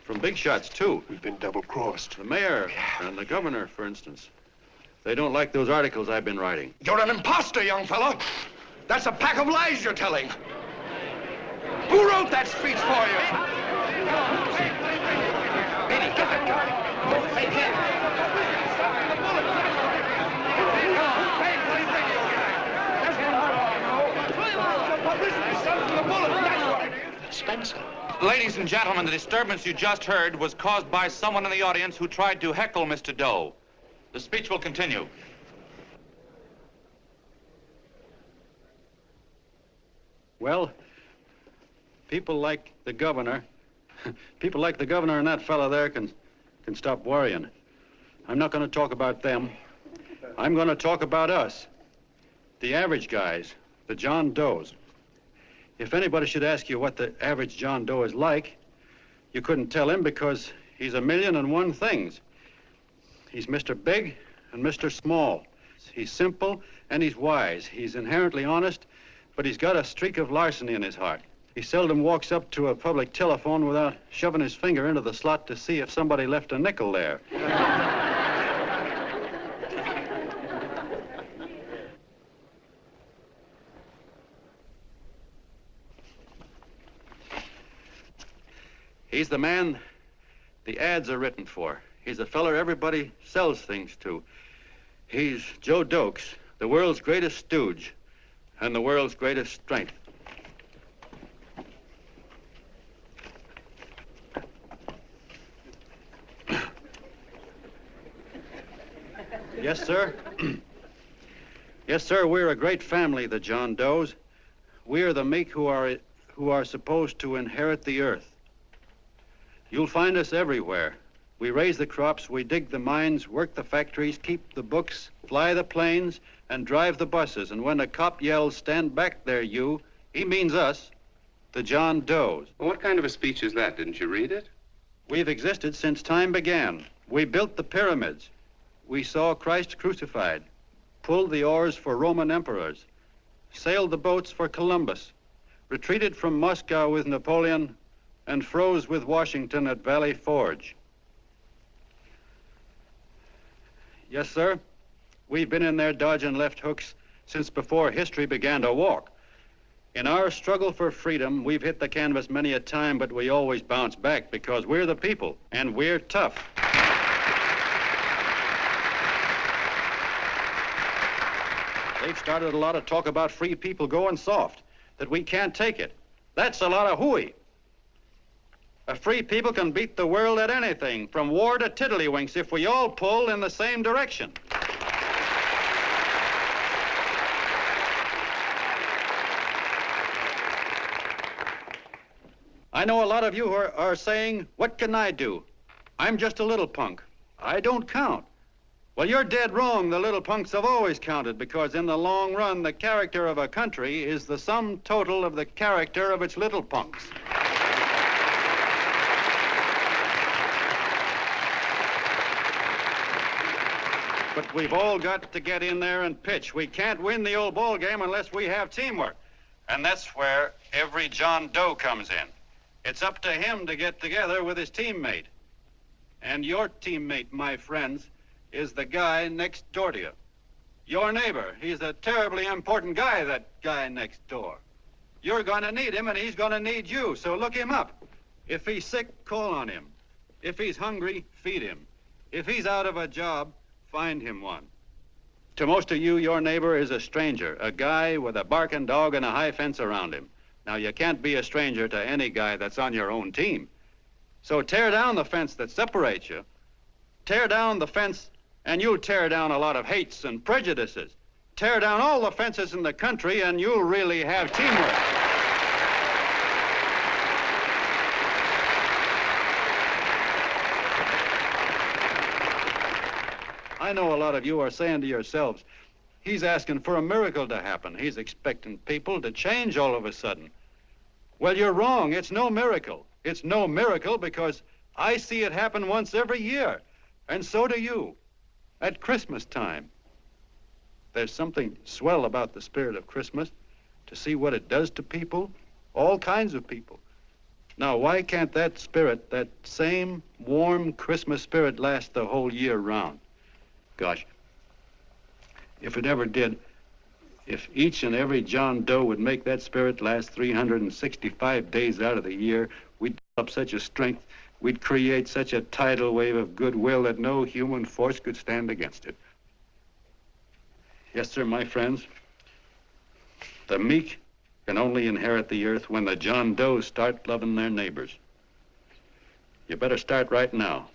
Speaker 12: From big shots, too.
Speaker 7: We've been double-crossed.
Speaker 12: The mayor and the governor, for instance. They don't like those articles I've been writing.
Speaker 9: You're an imposter, young fellow. That's a pack of lies you're telling. Who wrote that speech for you? Benny, get that gun. Hey, Ken. Spencer.
Speaker 12: Ladies and gentlemen, the disturbance you just heard was caused by someone in the audience who tried to heckle Mr. Doe. The speech will continue. Well, people like the governor and that fellow there can stop worrying. I'm not going to talk about them. I'm going to talk about us, the average guys, the John Does. If anybody should ask you what the average John Doe is like, you couldn't tell him because he's a million and one things. He's Mr. Big and Mr. Small. He's simple and he's wise. He's inherently honest, but he's got a streak of larceny in his heart. He seldom walks up to a public telephone without shoving his finger into the slot to see if somebody left a nickel there. He's the man the ads are written for. He's the feller everybody sells things to. He's Joe Dokes, the world's greatest stooge and the world's greatest strength. Yes, sir. Yes, sir, we're a great family, the John Does. We are the meek who are supposed to inherit the earth. You'll find us everywhere. We raise the crops, we dig the mines, work the factories, keep the books, fly the planes, and drive the buses. And when a cop yells, "Stand back there, you," he means us, the John Does.
Speaker 6: Well, what kind of a speech is that? Didn't you read it?
Speaker 12: We've existed since time began. We built the pyramids. We saw Christ crucified, pulled the oars for Roman emperors, sailed the boats for Columbus, retreated from Moscow with Napoleon, and froze with Washington at Valley Forge. Yes, sir. We've been in there dodging left hooks since before history began to walk. In our struggle for freedom, we've hit the canvas many a time, but we always bounce back because we're the people, and we're tough. They've started a lot of talk about free people going soft, that we can't take it. That's a lot of hooey. A free people can beat the world at anything, from war to tiddlywinks, if we all pull in the same direction. I know a lot of you are saying, "What can I do? I'm just a little punk. I don't count." Well, you're dead wrong. The little punks have always counted, because in the long run, the character of a country is the sum total of the character of its little punks. But we've all got to get in there and pitch. We can't win the old ball game unless we have teamwork. And that's where every John Doe comes in. It's up to him to get together with his teammate. And your teammate, my friends, is the guy next door to you. Your neighbor. He's a terribly important guy, that guy next door. You're going to need him, and he's going to need you, so look him up. If he's sick, call on him. If he's hungry, feed him. If he's out of a job, find him one. To most of you, your neighbor is a stranger, a guy with a barking dog and a high fence around him. Now, you can't be a stranger to any guy that's on your own team. So tear down the fence that separates you. Tear down the fence, and you'll tear down a lot of hates and prejudices. Tear down all the fences in the country, and you'll really have teamwork. I know a lot of you are saying to yourselves, "He's asking for a miracle to happen. He's expecting people to change all of a sudden." Well, you're wrong. It's no miracle. It's no miracle because I see it happen once every year, and so do you, at Christmas time. There's something swell about the spirit of Christmas, to see what it does to people, all kinds of people. Now, why can't that spirit, that same warm Christmas spirit, last the whole year round? Gosh, if it ever did, if each and every John Doe would make that spirit last 365 days out of the year, we'd develop such a strength, we'd create such a tidal wave of goodwill that no human force could stand against it. Yes, sir, my friends, the meek can only inherit the earth when the John Does start loving their neighbors. You better start right now.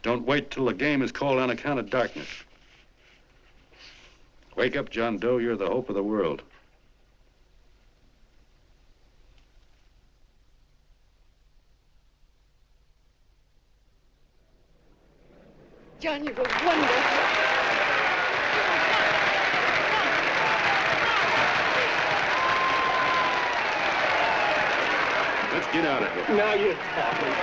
Speaker 12: Don't wait till the game is called on account of darkness. Wake up, John Doe. You're the hope of the world.
Speaker 17: John, you were wonderful.
Speaker 12: Let's get out of here.
Speaker 11: Now you're talking.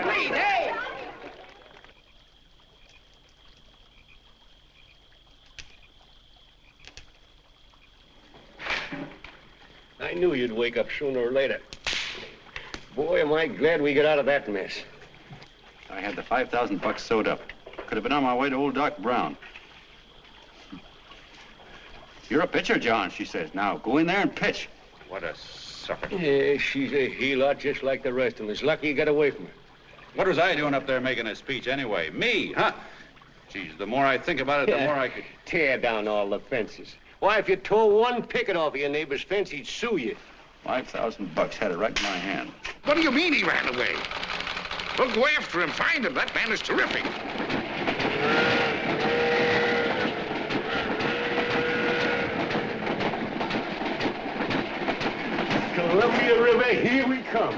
Speaker 10: Please, hey!
Speaker 19: I knew you'd wake up sooner or later. Boy, am I glad we got out of that mess.
Speaker 12: I had the $5,000 sewed up. Could have been on my way to old Doc Brown. You're a pitcher, John, she says. Now, go in there and pitch.
Speaker 14: What a sucker.
Speaker 19: Yeah, she's a heel-out just like the rest of them. It's lucky you got away from her.
Speaker 12: What was I doing up there making a speech anyway? Me, huh? Geez, the more I think about it, the more I could...
Speaker 19: Tear down all the fences. Why, if you tore one picket off of your neighbor's fence, he'd sue you.
Speaker 12: $5,000 had it right in my hand.
Speaker 14: What do you mean he ran away? Well, go after him, find him. That man is terrific.
Speaker 19: Columbia River, here we come.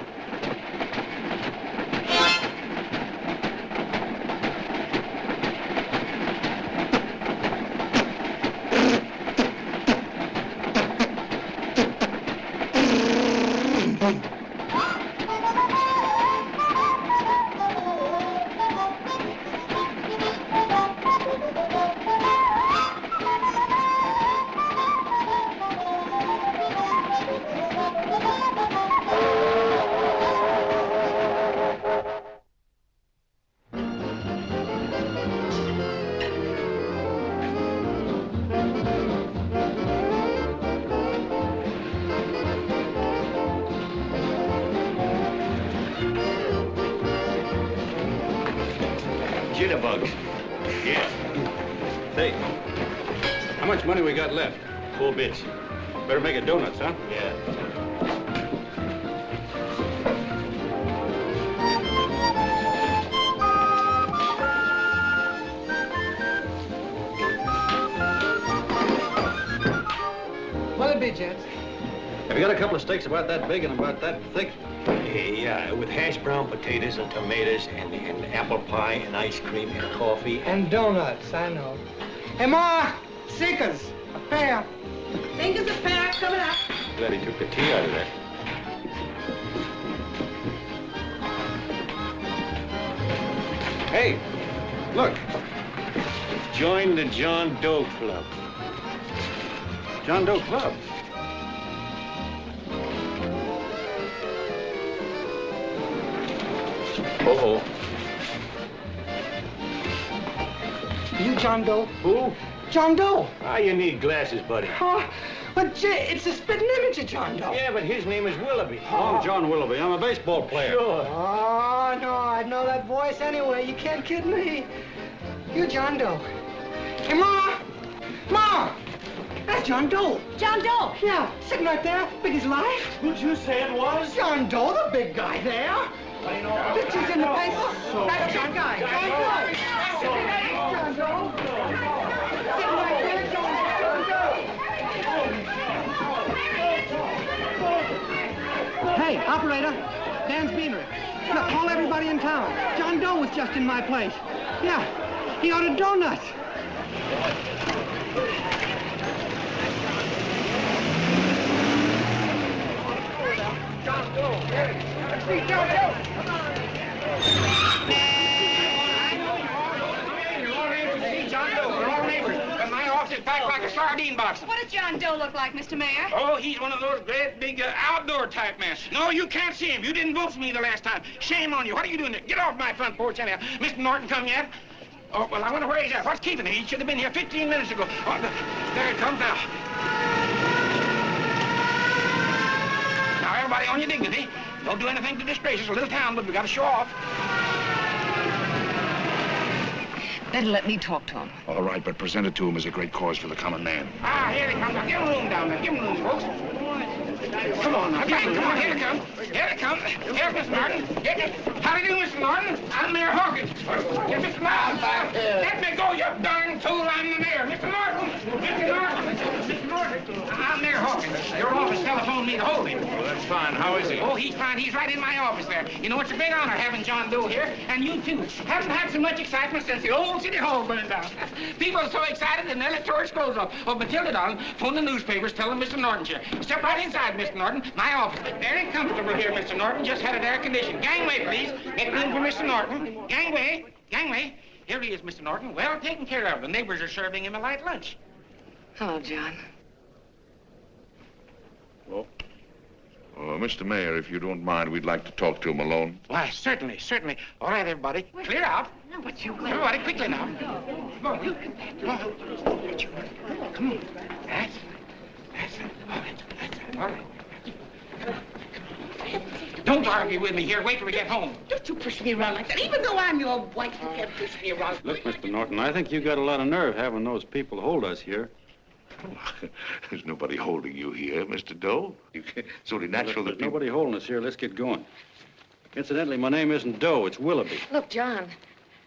Speaker 13: Jitterbugs. Yeah.
Speaker 12: Say, how much money we got left?
Speaker 13: 4 bits.
Speaker 12: Better make it donuts, huh?
Speaker 13: Yeah.
Speaker 20: What'll it be, gents?
Speaker 12: Have you got a couple of steaks about that big and about that thick?
Speaker 13: Yeah, with hash brown potatoes and tomatoes and apple pie and ice cream and coffee.
Speaker 20: And donuts, I know. Hey, Ma! Seekers! A pair.
Speaker 10: Fingers a pair coming up.
Speaker 13: Glad he took the tea out of that.
Speaker 12: Hey, look.
Speaker 13: Join the John Doe Club.
Speaker 12: John Doe Club?
Speaker 13: Uh-oh.
Speaker 20: You John Doe?
Speaker 13: Who?
Speaker 20: John Doe.
Speaker 13: Ah, you need glasses, buddy.
Speaker 20: Oh, but gee, it's a spitting image of John Doe.
Speaker 13: Yeah, but his name is Willoughby.
Speaker 12: Oh, I'm John Willoughby. I'm a baseball player.
Speaker 13: Sure.
Speaker 20: Oh, no, I'd know that voice anyway. You can't kid me. You John Doe. Hey, Ma! Ma! That's John Doe.
Speaker 10: John Doe.
Speaker 20: Yeah, sitting right there, big as life.
Speaker 13: Who'd you say it was?
Speaker 20: John Doe, the big guy there. Pictures in the paper. That's John Guy. John Doe. John Doe. Sitting right there, John Doe. Hey, operator. Dan's Beanery. Look, call everybody in town. John Doe was just in my place. Yeah, he ordered donuts. John Doe. Let's see John Doe.
Speaker 9: Packed like a sardine box.
Speaker 17: What does John Doe look like, Mr. Mayor?
Speaker 9: Oh, he's one of those great big outdoor type men. No, you can't see him. You didn't vote for me the last time. Shame on you. What are you doing there? Get off my front porch anyhow. Mr. Norton come yet? Oh, well, I wonder where he's at. What's keeping him? He should have been here 15 minutes ago. Oh, there he comes now. Now, everybody on your dignity. Don't do anything to disgrace us. A little town, but we got to show off.
Speaker 17: Better let me talk to him.
Speaker 14: All right, but present it to him as a great cause for the common man.
Speaker 9: Ah, here he comes. Now, give him room down there. Give him room, folks. Come on now. Come on. Here he comes. Here he comes. Here's Mr. Norton. How do you do, Mr. Norton? I'm Mayor Hawkins. Here's Mr. Norton. Let me go, you darn fool. I'm the mayor. Mr. Norton. Mr. Norton. Mr. Norton. I'm Mayor Hawkins. Your office telephoned me to hold him.
Speaker 14: Well, that's fine. How is he?
Speaker 9: Oh, he's fine. He's right in my office there. You know, it's a great honor having John Doe here, and you too. Haven't had so much excitement since the old city hall burned down. People are so excited they nearly tore his clothes off. Oh, Matilda, darling, phone the newspapers, tell them Mr. Norton's here. Step right inside, Mr. Norton. My office. Very comfortable here, Mr. Norton. Just had it air conditioned. Gangway, please. Make room for Mr. Norton. Gangway. Gangway. Here he is, Mr. Norton. Well taken care of. The neighbors are serving him a light lunch.
Speaker 2: Hello, John.
Speaker 14: Well, Mr. Mayor, if you don't mind, we'd like to talk to him alone.
Speaker 9: Why, certainly, certainly. All right, everybody. Clear out. Now, what you want? Everybody, quickly now. Come on. Come on. Come on. That's it. All right. Don't argue with me here. Wait till we get home.
Speaker 10: Don't you push me around like that. Even though I'm your wife, you can't push me around.
Speaker 12: Look, Mr. Norton, I think you got a lot of nerve having those people hold us here.
Speaker 14: There's nobody holding you here, Mr. Doe. It's only natural that
Speaker 12: There's nobody holding us here. Let's get going. Incidentally, my name isn't Doe. It's Willoughby.
Speaker 2: Look, John,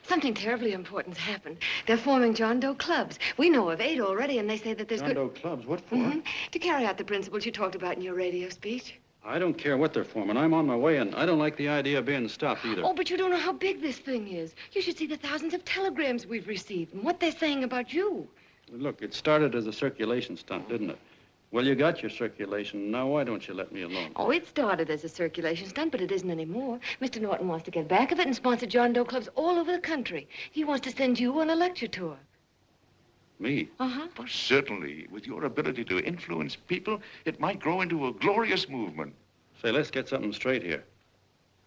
Speaker 2: something terribly important's happened. They're forming John Doe clubs. We know of 8 already, and they say that there's
Speaker 12: John Doe clubs? What for?
Speaker 2: To carry out the principles you talked about in your radio speech.
Speaker 12: I don't care what they're forming. I'm on my way, and I don't like the idea of being stopped either.
Speaker 2: Oh, but you don't know how big this thing is. You should see the thousands of telegrams we've received and what they're saying about you.
Speaker 12: Look, it started as a circulation stunt, didn't it? Well, you got your circulation. Now, why don't you let me alone?
Speaker 2: Oh, it started as a circulation stunt, but it isn't anymore. Mr. Norton wants to get back of it and sponsor John Doe clubs all over the country. He wants to send you on a lecture tour.
Speaker 12: Me?
Speaker 2: Uh-huh.
Speaker 14: Well, certainly, with your ability to influence people, it might grow into a glorious movement.
Speaker 12: Say, let's get something straight here.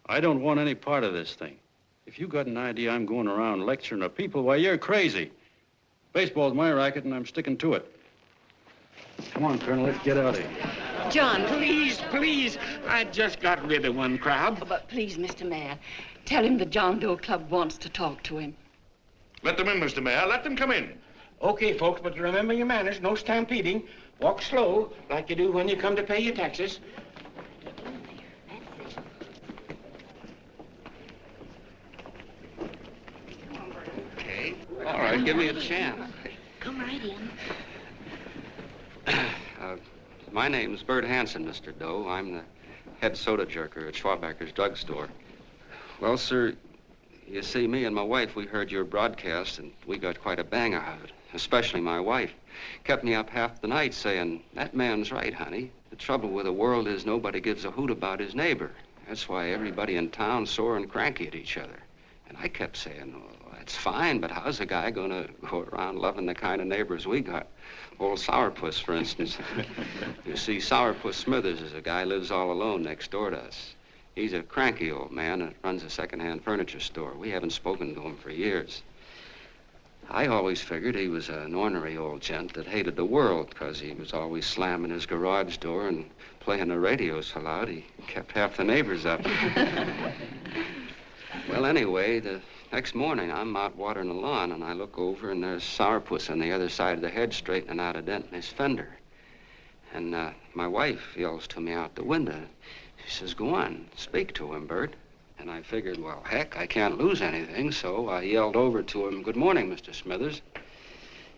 Speaker 12: I don't want any part of this thing. If you got an idea I'm going around lecturing the people, why, you're crazy. Baseball's my racket, and I'm sticking to it. Come on, Colonel, let's get out of here.
Speaker 10: John,
Speaker 9: Please. I just got rid of one crowd.
Speaker 10: But please, Mr. Mayor, tell him the John Doe Club wants to talk to him.
Speaker 14: Let them in, Mr. Mayor. Let them come in.
Speaker 9: Okay, folks, but remember your manners. No stampeding. Walk slow, like you do when you come to pay your taxes.
Speaker 4: Okay. All right, give me a chance.
Speaker 2: Come right in.
Speaker 4: My name's Bert Hansen, Mr. Doe. I'm the head soda jerker at Schwabacker's drugstore. Well, sir, you see, me and my wife, we heard your broadcast, and we got quite a bang out of it. Especially my wife. Kept me up half the night saying, that man's right, honey. The trouble with the world is nobody gives a hoot about his neighbor. That's why everybody in town's sore and cranky at each other. And I kept saying, well, that's fine, but how's a guy going to go around loving the kind of neighbors we got? Old Sourpuss, for instance. You see, Sourpuss Smithers is a guy who lives all alone next door to us. He's a cranky old man that runs a second-hand furniture store. We haven't spoken to him for years. I always figured he was an ornery old gent that hated the world because he was always slamming his garage door and playing the radio so loud he kept half the neighbors up. Well, anyway, the next morning I'm out watering the lawn and I look over and there's Sourpuss on the other side of the hedge straightening out a dent in his fender. And my wife yells to me out the window. She says, go on, speak to him, Bert. And I figured, well, heck, I can't lose anything, so I yelled over to him, good morning, Mr. Smithers.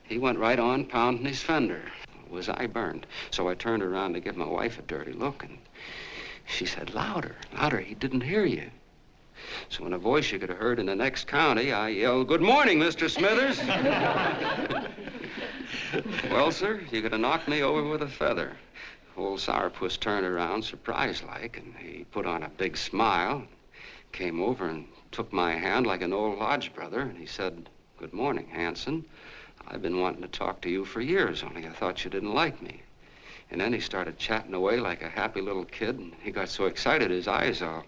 Speaker 4: He went right on pounding his fender. Was I burned? So I turned around to give my wife a dirty look, and she said, louder, louder, he didn't hear you. So in a voice you could have heard in the next county, I yelled, good morning, Mr. Smithers. Well, sir, you could have knocked me over with a feather. Old Sourpuss turned around, surprised-like, and he put on a big smile. Came over and took my hand like an old lodge brother, and he said, good morning, Hanson. I've been wanting to talk to you for years, only I thought you didn't like me. And then he started chatting away like a happy little kid, and he got so excited his eyes all...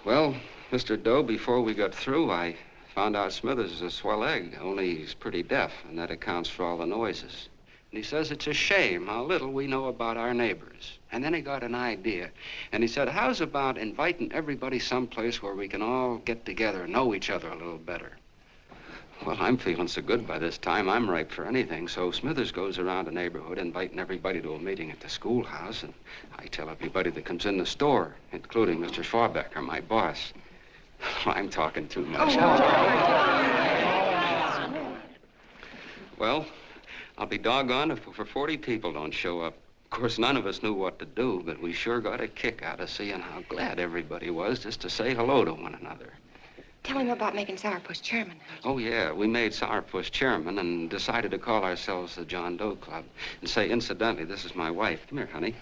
Speaker 4: Well, Mr. Doe, before we got through, I found out Smithers is a swell egg, only he's pretty deaf, and that accounts for all the noises. And he says it's a shame how little we know about our neighbors. And then he got an idea. And he said, how's about inviting everybody someplace where we can all get together and know each other a little better? Well, I'm feeling so good by this time, I'm ripe for anything. So Smithers goes around the neighborhood inviting everybody to a meeting at the schoolhouse. And I tell everybody that comes in the store, including Mr. Schwabacker, my boss. I'm talking too much. Well, I'll be doggone if over 40 people don't show up. Of course, none of us knew what to do, but we sure got a kick out of seeing how glad everybody was just to say hello to one another.
Speaker 15: Tell him about making Sourpuss chairman.
Speaker 4: Oh, yeah, we made Sourpuss chairman and decided to call ourselves the John Doe Club. And say, incidentally, this is my wife. Come here, honey.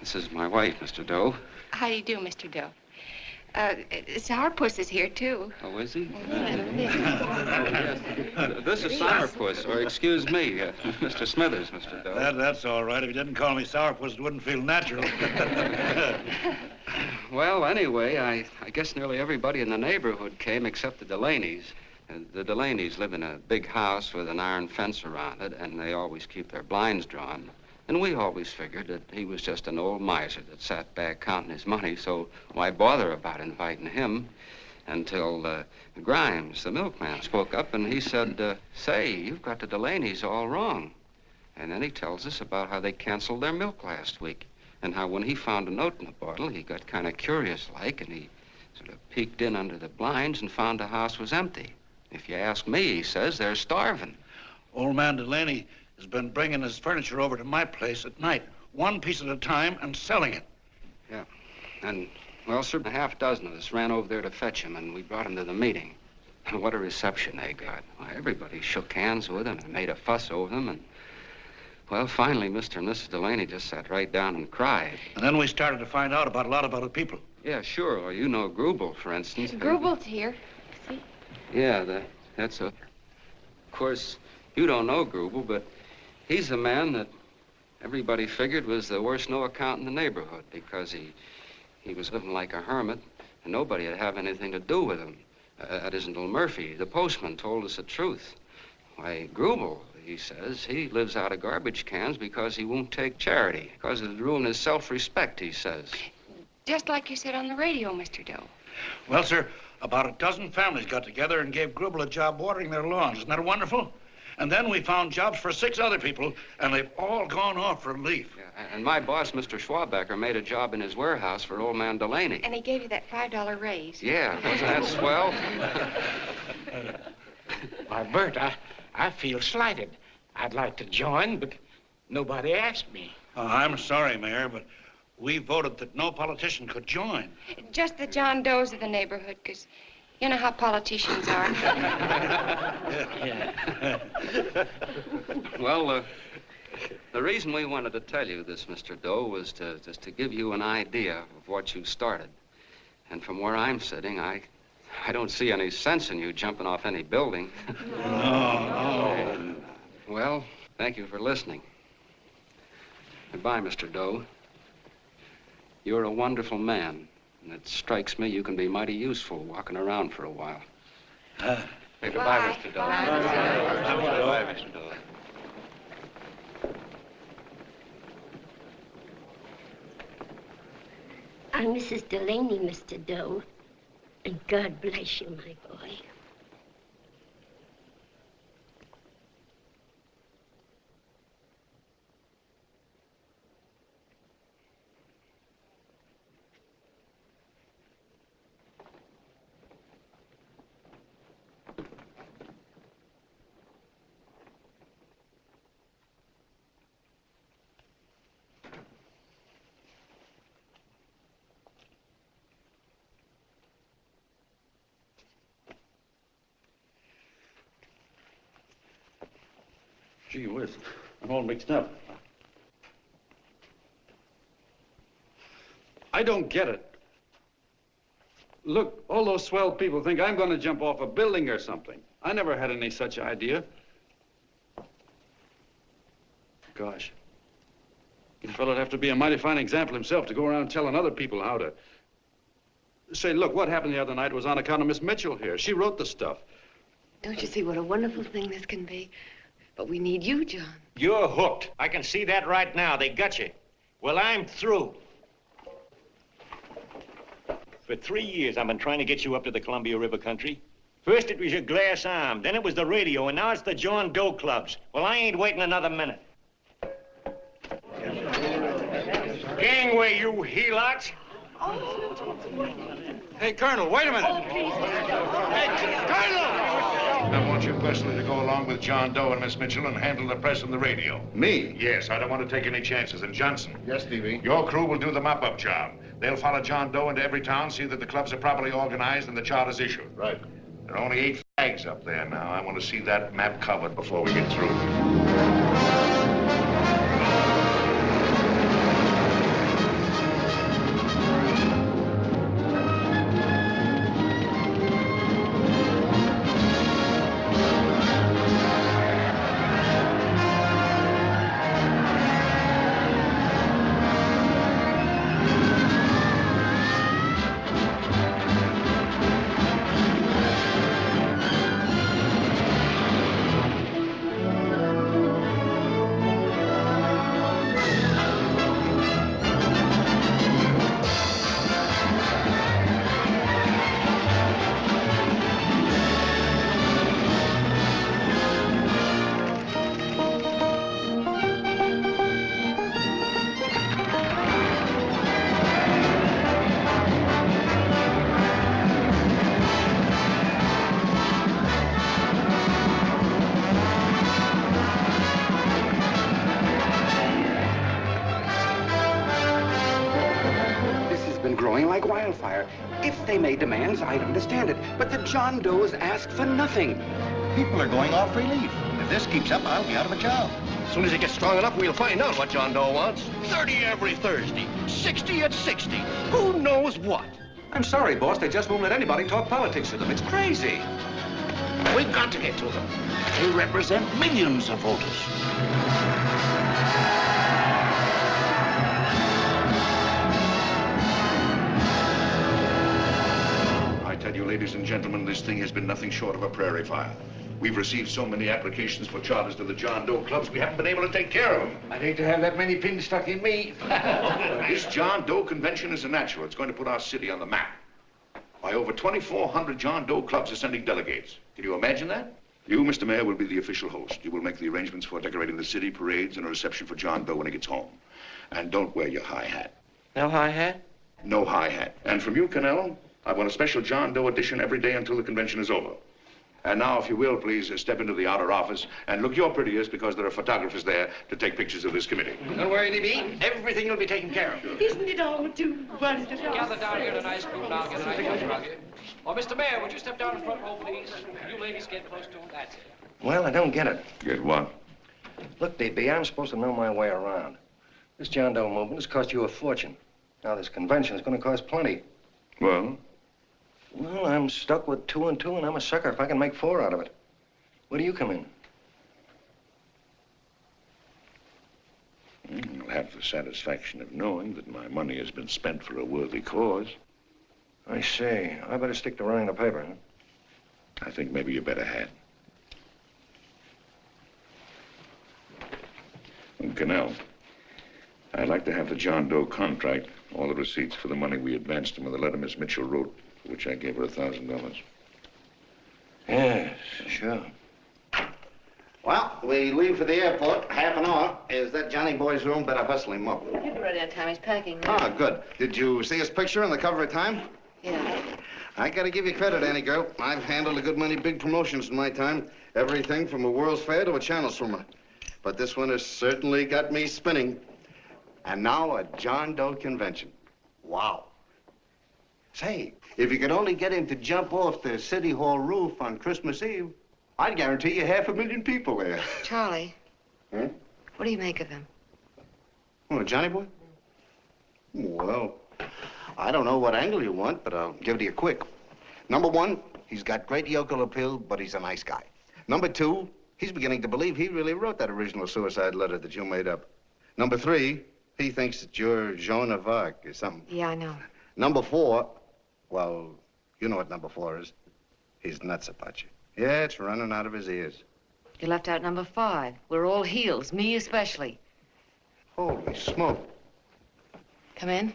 Speaker 4: This is my wife, Mr. Doe.
Speaker 15: How do you do, Mr. Doe? Sourpuss is here, too.
Speaker 4: Oh, is he? This is Sourpuss, or excuse me, Mr. Smithers, Mr. Doe.
Speaker 11: That's all right. If you didn't call me Sourpuss, it wouldn't feel natural.
Speaker 21: Well, anyway, I guess nearly everybody in the neighborhood came except the Delaney's. The Delaney's live in a big house with an iron fence around it, and they always keep their blinds drawn. And we always figured that he was just an old miser that sat back counting his money, so why bother about inviting him? Until Grimes, the milkman, spoke up, and he said, say, you've got the Delaney's all wrong. And then he tells us about how they canceled their milk last week, and how when he found a note in the bottle, he got kind of curious-like, and he sort of peeked in under the blinds and found the house was empty. If you ask me, he says, they're starving.
Speaker 12: Old man Delaney has been bringing his furniture over to my place at night, one piece at a time, and selling it.
Speaker 21: Yeah. And, well, sir, a half dozen of us ran over there to fetch him, and we brought him to the meeting. And what a reception they got. Why, everybody shook hands with him and made a fuss over them, and, well, finally, Mr. and Mrs. Delaney just sat right down and cried.
Speaker 12: And then we started to find out about a lot of other people.
Speaker 21: Yeah, sure. Well, you know Grubel, for instance.
Speaker 17: Grubel's here. See?
Speaker 21: Yeah, that's a... Of course, you don't know Grubel, but he's the man that everybody figured was the worst no-account in the neighborhood because he was living like a hermit, and nobody would have anything to do with him. That isn't until Murphy, the postman, told us the truth. Why, Grubel, he says, he lives out of garbage cans because he won't take charity, because it'd ruin his self-respect, he says.
Speaker 17: Just like you said on the radio, Mr. Doe.
Speaker 12: Well, sir, about a dozen families got together and gave Grubel a job watering their lawns. Isn't that wonderful? And then we found jobs for 6 other people, and they've all gone off for relief.
Speaker 21: Yeah, and my boss, Mr. Schwabecker, made a job in his warehouse for old man Delaney.
Speaker 17: And he gave you that $5 raise.
Speaker 21: Yeah, wasn't that swell?
Speaker 11: Why, Bert, I feel slighted. I'd like to join, but nobody asked me.
Speaker 12: I'm sorry, Mayor, but we voted that no politician could join.
Speaker 17: Just the John Does of the neighborhood, because you know how politicians are.
Speaker 21: Well, the reason we wanted to tell you this, Mr. Doe, was just to give you an idea of what you started. And from where I'm sitting, I don't see any sense in you jumping off any building.
Speaker 12: No.
Speaker 21: Well, thank you for listening. Goodbye, Mr. Doe. You're a wonderful man, and it strikes me you can be mighty useful walking around for a while. Hey, goodbye, Mr. Doe. Goodbye, Mr. Doe.
Speaker 18: I'm Mrs. Delaney, Mr. Doe. And God bless you, my boy.
Speaker 12: Gee whiz, I'm all mixed up.
Speaker 22: I don't get it. Look, all those swell people think I'm going to jump off a building or something. I never had any such idea. Gosh. The fellow'd have to be a mighty fine example himself to go around telling other people how to... Say, look, what happened the other night was on account of Miss Mitchell here. She wrote the stuff.
Speaker 2: Don't you see what a wonderful thing this can be? But we need you, John.
Speaker 13: You're hooked. I can see that right now. They got you. Well, I'm through. For 3 years, I've been trying to get you up to the Columbia River country. First, it was your glass arm. Then it was the radio. And now it's the John Doe clubs. Well, I ain't waiting another minute. Gangway, you helots.
Speaker 22: Hey, Colonel, wait a minute.
Speaker 18: Oh, please,
Speaker 22: Hey, Colonel!
Speaker 14: I want you personally to go along with John Doe and Miss Mitchell and handle the press and the radio.
Speaker 7: Me?
Speaker 14: Yes, I don't want to take any chances. And Johnson.
Speaker 7: Yes, Stevie?
Speaker 14: Your crew will do the mop-up job. They'll follow John Doe into every town, see that the clubs are properly organized and the charters issued.
Speaker 7: Right.
Speaker 14: There are only 8 flags up there now. I want to see that map covered before we get through.
Speaker 4: like wildfire. If they made demands, I'd understand it. But the John Does ask for nothing.
Speaker 16: People are going off relief. If this keeps up, I'll be out of a job.
Speaker 9: As soon as it gets strong enough, we'll find out what John Doe wants. 30 every Thursday, 60 at 60. Who knows what?
Speaker 5: I'm sorry, boss. They just won't let anybody talk politics to them. It's crazy.
Speaker 16: We've got to get to them. They represent millions of voters.
Speaker 14: I tell you, ladies and gentlemen, this thing has been nothing short of a prairie fire. We've received so many applications for charters to the John Doe clubs, we haven't been able to take care of them.
Speaker 9: I'd hate to have that many pins stuck in me.
Speaker 14: This John Doe convention is a natural. It's going to put our city on the map. Why, over 2,400 John Doe clubs are sending delegates. Can you imagine that? You, Mr. Mayor, will be the official host. You will make the arrangements for decorating the city, parades, and a reception for John Doe when he gets home. And don't wear your high hat.
Speaker 9: No high hat?
Speaker 14: No high hat. And from you, Cannell, I want a special John Doe edition every day until the convention is over. And now, if you will, please step into the outer office and look your prettiest because there are photographers there to take pictures of this committee.
Speaker 9: Don't worry, D.B. Everything will be taken care of.
Speaker 10: Isn't it all too wonderful?
Speaker 8: Gather down here tonight, school down, get a nice rug. Oh, Mr. Mayor, would you step down in front row, please? You ladies get close to him. That's it.
Speaker 1: Well, I don't get it.
Speaker 14: Get what?
Speaker 1: Look, DB, I'm supposed to know my way around. This John Doe movement has cost you a fortune. Now, this convention is going to cost plenty.
Speaker 14: Well?
Speaker 1: Well, I'm stuck with 2 and 2, and I'm a sucker if I can make 4 out of it. Where do you come in?
Speaker 14: You'll have the satisfaction of knowing that my money has been spent for a worthy cause.
Speaker 1: I see. I better stick to running the paper, huh?
Speaker 14: I think maybe you better had. Cannell, I'd like to have the John Doe contract, all the receipts for the money we advanced him with the letter Miss Mitchell wrote, for which I gave her $1,000.
Speaker 1: Yes, sure.
Speaker 16: Well, we leave for the airport. Half an hour. Is that Johnny boy's room? Better hustle him up.
Speaker 2: He'll be ready on time. He's packing now.
Speaker 16: Ah, good. Did you see his picture on the cover of Time?
Speaker 2: Yeah.
Speaker 16: I gotta give you credit, Annie girl. I've handled a good many big promotions in my time. Everything from a World's Fair to a channel swimmer. But this one has certainly got me spinning. And now a John Doe convention. Wow. Say, if you could only get him to jump off the City Hall roof on Christmas Eve, I'd guarantee you 500,000 people there.
Speaker 2: Charlie.
Speaker 16: Huh?
Speaker 2: What do you make of him?
Speaker 16: Oh, Johnny boy? Well, I don't know what angle you want, but I'll give it to you quick. Number 1, he's got great yokel appeal, but he's a nice guy. Number 2, he's beginning to believe he really wrote that original suicide letter that you made up. Number 3, he thinks that you're Joan of Arc or something.
Speaker 2: Yeah, I know.
Speaker 16: Number 4, well, you know what number 4 is. He's nuts about you. Yeah, it's running out of his ears.
Speaker 2: You left out number 5. We're all heels, me especially.
Speaker 16: Holy smoke.
Speaker 2: Come in.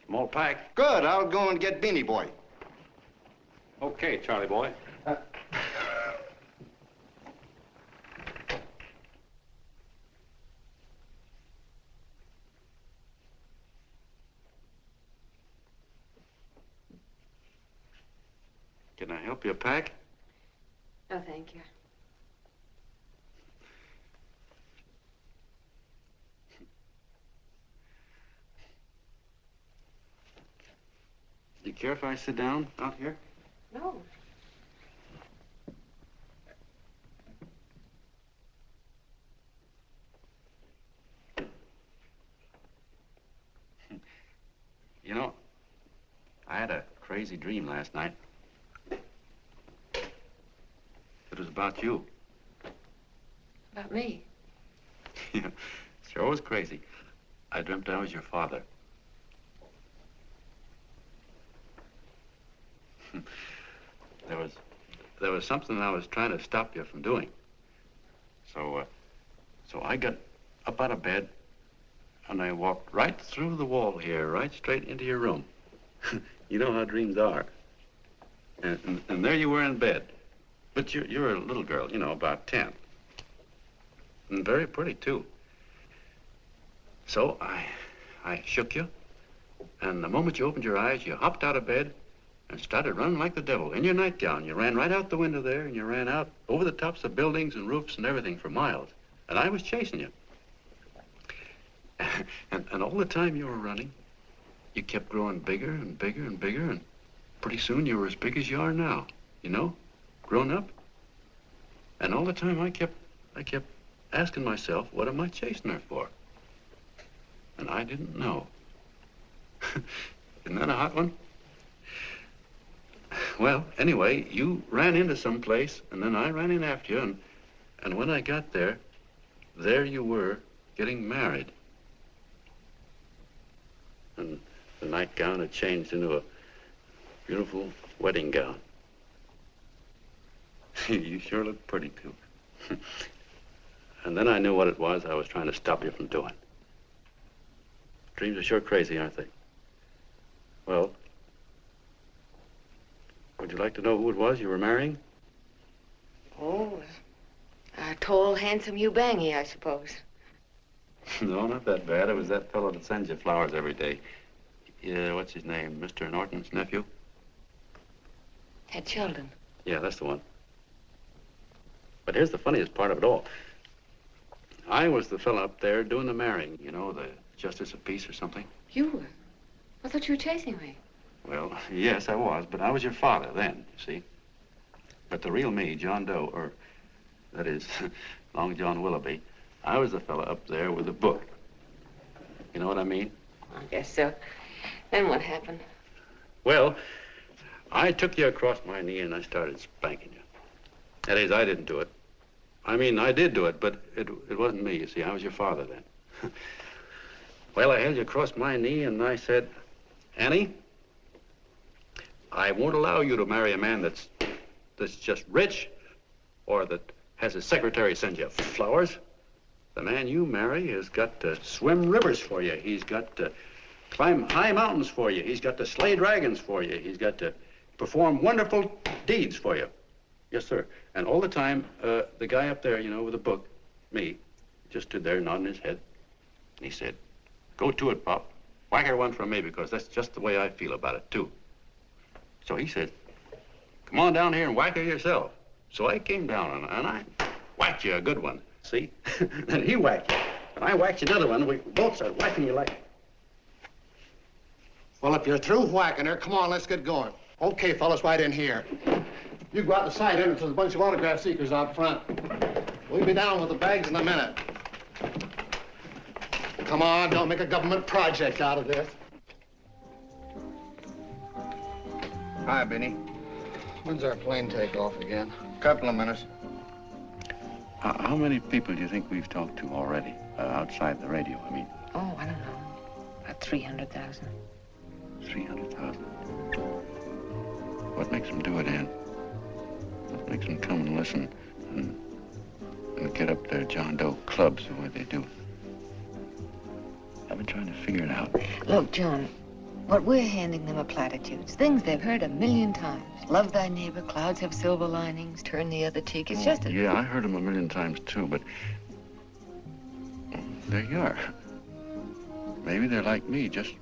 Speaker 5: Small pack.
Speaker 16: Good. I'll go and get Beanie Boy.
Speaker 5: Okay, Charlie boy.
Speaker 12: Can I help you pack?
Speaker 2: Oh, thank you.
Speaker 12: Do you care if I sit down out here?
Speaker 2: No.
Speaker 12: You know, I had a crazy dream last night. It was about you.
Speaker 2: About me?
Speaker 12: Yeah, sure was crazy. I dreamt I was your father. There was something I was trying to stop you from doing. So I got up out of bed and I walked right through the wall here, right straight into your room. You know how dreams are. And there you were in bed. But you're a little girl, you know, about 10. And very pretty, too. So I shook you, and the moment you opened your eyes, you hopped out of bed and started running like the devil in your nightgown. You ran right out the window there, and you ran out over the tops of buildings and roofs and everything for miles. And I was chasing you. And all the time you were running, you kept growing bigger and bigger and bigger, and pretty soon you were as big as you are now, you know, grown up. And all the time I kept asking myself, what am I chasing her for? And I didn't know. Isn't that a hot one? Well, anyway, you ran into some place, and then I ran in after you, and when I got there, there you were, getting married. And the nightgown had changed into a beautiful wedding gown. You sure look pretty, too. And then I knew what it was I was trying to stop you from doing. Dreams are sure crazy, aren't they? Well, would you like to know who it was you were marrying?
Speaker 2: Oh, a tall, handsome Ubangi, I suppose.
Speaker 12: No, not that bad. It was that fellow that sends you flowers every day. Yeah, what's his name? Mr. Norton's nephew?
Speaker 2: Ed Sheldon.
Speaker 12: Yeah, that's the one. But here's the funniest part of it all. I was the fella up there doing the marrying, you know, the justice of peace or something.
Speaker 2: You were? I thought you were chasing me.
Speaker 12: Well, yes, I was, but I was your father then, you see. But the real me, John Doe, or that is, Long John Willoughby, I was the fella up there with the book. You know what I mean?
Speaker 2: I guess so. Then what happened?
Speaker 12: Well, I took you across my knee and I started spanking you. That is, I didn't do it. I mean, I did do it, but it wasn't me, you see. I was your father then. Well, I held you across my knee and I said, Annie, I won't allow you to marry a man that's just rich or that has his secretary send you flowers. The man you marry has got to swim rivers for you. He's got to climb high mountains for you. He's got to slay dragons for you. He's got to perform wonderful deeds for you. Yes, sir. And all the time, the guy up there, you know, with the book, me, just stood there nodding his head. And he said, go to it, Pop. Whack her one from me, because that's just the way I feel about it, too. So he said, come on down here and whack her yourself. So I came down and I whacked you a good one, see? And he whacked you. And I whacked you another one. We both started whacking you like...
Speaker 9: Well, if you're through whacking her, come on, let's get going. Okay, fellas, right in here. You go out the side entrance. There's a bunch of autograph seekers out front. We'll be down with the bags in a minute. Come on, don't make a government project out of this.
Speaker 4: Hi, Benny.
Speaker 9: When's our plane take off again?
Speaker 4: Couple of minutes.
Speaker 12: How many people do you think we've talked to already, outside the radio, I mean?
Speaker 2: Oh, I don't know. About 300,000.
Speaker 12: 300,000. What makes them do it, Ann? What makes them come and listen and get up their John Doe clubs the way they do? I've been trying to figure it out.
Speaker 2: Look, John, what we're handing them are platitudes, things they've heard 1,000,000 times. Love thy neighbor, clouds have silver linings, turn the other cheek. It's just a...
Speaker 12: Yeah, I heard them 1,000,000 times, too, but there you are. Maybe they're like me, just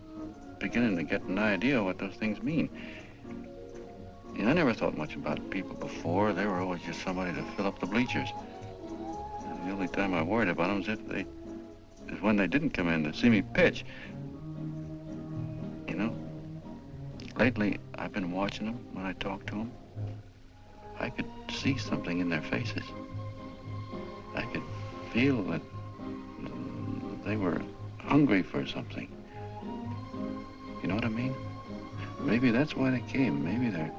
Speaker 12: beginning to get an idea of what those things mean. You know, I never thought much about people before. They were always just somebody to fill up the bleachers. And the only time I worried about them is when they didn't come in to see me pitch. You know, lately I've been watching them when I talk to them. I could see something in their faces. I could feel that they were hungry for something. You know what I mean? Maybe that's why they came. Maybe they're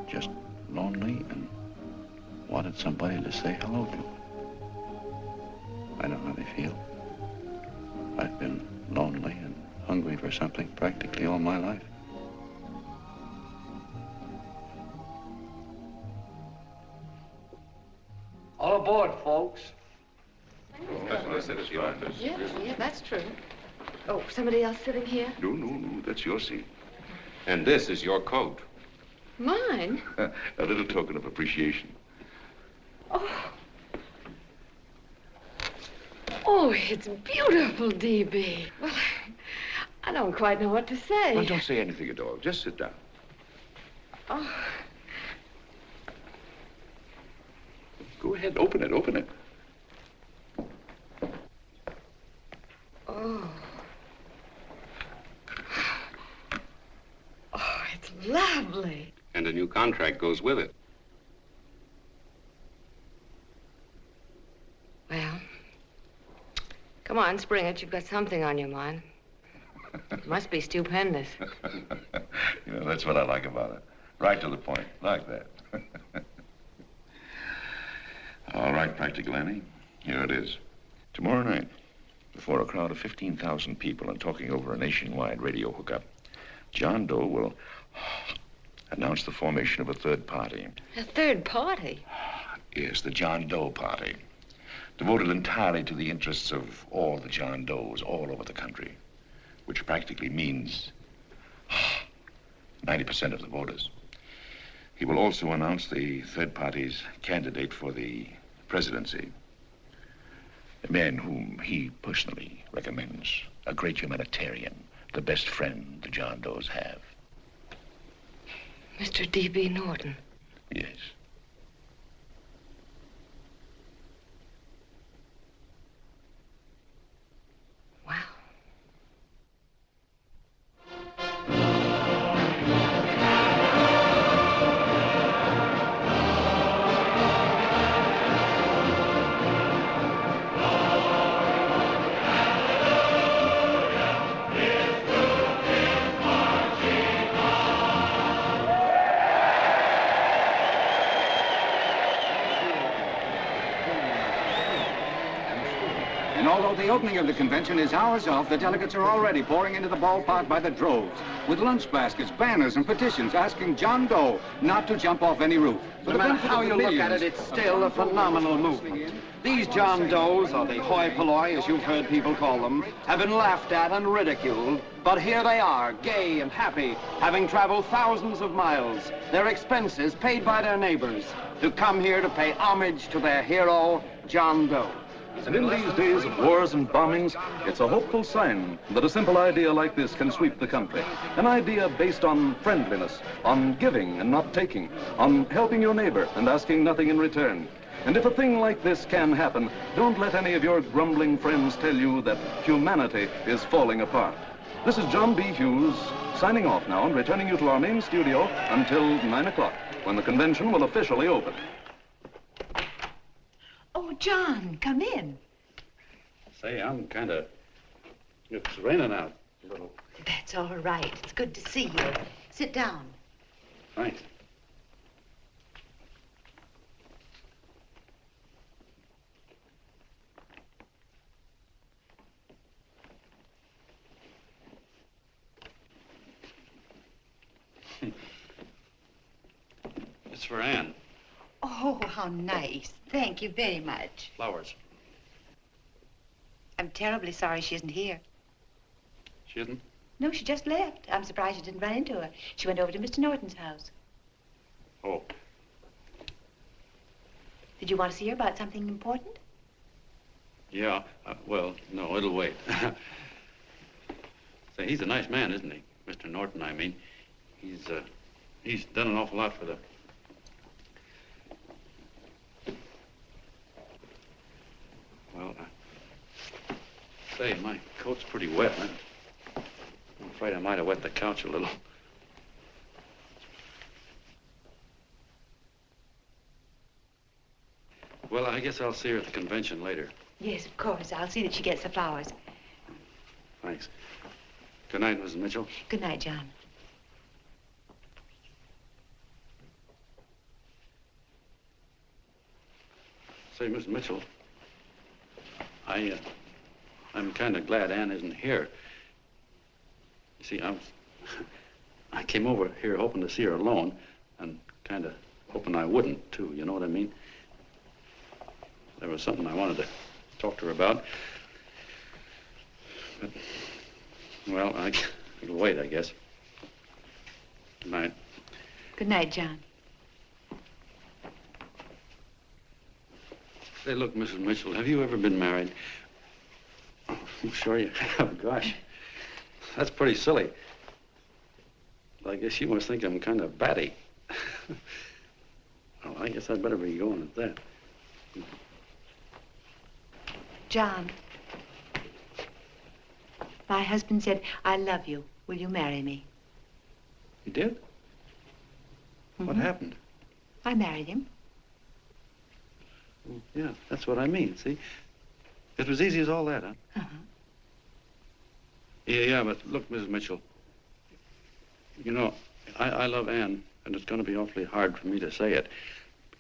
Speaker 12: just lonely and wanted somebody to say hello to. I know how they feel. I've been lonely and hungry for something practically all my life.
Speaker 8: All aboard, folks.
Speaker 14: That's what I said, it's yours.
Speaker 2: Yeah, that's true. Oh, somebody else sitting here?
Speaker 14: No, that's your seat. And this is your coat.
Speaker 2: Mine?
Speaker 14: A little token of appreciation.
Speaker 2: Oh, it's beautiful, D.B. Well, I don't quite know what to say.
Speaker 14: Well, don't say anything at all. Just sit down.
Speaker 2: Oh.
Speaker 14: Go ahead, open it.
Speaker 2: Oh. Oh, it's lovely.
Speaker 3: And a new contract goes with it.
Speaker 2: Well, come on, spring it. You've got something on your mind. It must be stupendous.
Speaker 14: You know, that's what I like about it. Right to the point, like that. All right, Practical Annie, here it is. Tomorrow night, before a crowd of 15,000 people and talking over a nationwide radio hookup, John Doe will announce the formation of a third party.
Speaker 2: A third party?
Speaker 14: Yes, the John Doe Party. Devoted entirely to the interests of all the John Does all over the country, which practically means 90% of the voters. He will also announce the third party's candidate for the presidency. A man whom he personally recommends, a great humanitarian, the best friend the John Does have.
Speaker 2: Mr. D.B. Norton.
Speaker 14: Yes.
Speaker 6: The opening of the convention is hours off. The delegates are already pouring into the ballpark by the droves, with lunch baskets, banners, and petitions asking John Doe not to jump off any roof.
Speaker 9: No matter how you look at it, it's still a phenomenal movement. These John Does, or the hoi polloi, as you've heard people call them, have been laughed at and ridiculed, but here they are, gay and happy, having traveled thousands of miles, their expenses paid by their neighbors, to come here to pay homage to their hero, John Doe.
Speaker 23: And in these days of wars and bombings, it's a hopeful sign that a simple idea like this can sweep the country. An idea based on friendliness, on giving and not taking, on helping your neighbor and asking nothing in return. And if a thing like this can happen, don't let any of your grumbling friends tell you that humanity is falling apart. This is John B. Hughes, signing off now and returning you to our main studio until 9 o'clock, when the convention will officially open.
Speaker 15: Oh, John, come in.
Speaker 12: Say, I'm it's raining out a little.
Speaker 15: That's all right. It's good to see you. Sit down.
Speaker 12: Thanks. It's for Anne.
Speaker 15: Oh, how nice. Thank you very much.
Speaker 12: Flowers.
Speaker 15: I'm terribly sorry she isn't here.
Speaker 12: She isn't?
Speaker 15: No, she just left. I'm surprised you didn't run into her. She went over to Mr. Norton's house.
Speaker 12: Oh.
Speaker 15: Did you want to see her about something important?
Speaker 12: Yeah, well, no, it'll wait. Say, he's a nice man, isn't he? Mr. Norton, I mean. He's done an awful lot for the... Well, say, my coat's pretty wet. I'm afraid I might have wet the couch a little. Well, I guess I'll see her at the convention later.
Speaker 15: Yes, of course. I'll see that she gets the flowers.
Speaker 12: Thanks. Good night, Mrs. Mitchell.
Speaker 15: Good night, John.
Speaker 12: Say, Miss Mitchell, I'm kind of glad Anne isn't here. You see, I came over here hoping to see her alone, and kind of hoping I wouldn't, too, you know what I mean? There was something I wanted to talk to her about. But, well, it'll wait, I guess. Good night.
Speaker 15: Good night, John.
Speaker 12: Say, look, Mrs. Mitchell, have you ever been married? I'm sure you have. Gosh, that's pretty silly. But I guess you must think I'm kind of batty. Well, I guess I'd better be going at that.
Speaker 15: John. My husband said, I love you. Will you marry me?
Speaker 22: You did? What happened?
Speaker 15: I married him.
Speaker 22: Well, yeah, that's what I mean, see? It was easy as all that, huh?
Speaker 15: Uh-huh.
Speaker 22: Yeah, but look, Mrs. Mitchell, you know, I love Anne, and it's going to be awfully hard for me to say it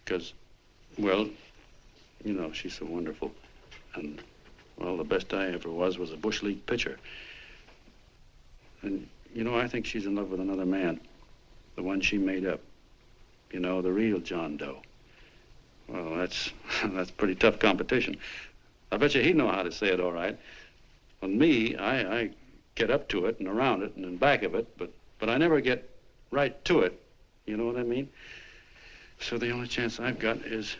Speaker 22: because, well, you know, she's so wonderful. And, well, the best I ever was a Bush League pitcher. And, you know, I think she's in love with another man, the one she made up. You know, the real John Doe. Well, that's pretty tough competition. I bet you he'd know how to say it all right. On me, I get up to it and around it and in back of it, but I never get right to it. You know what I mean? So the only chance I've got is,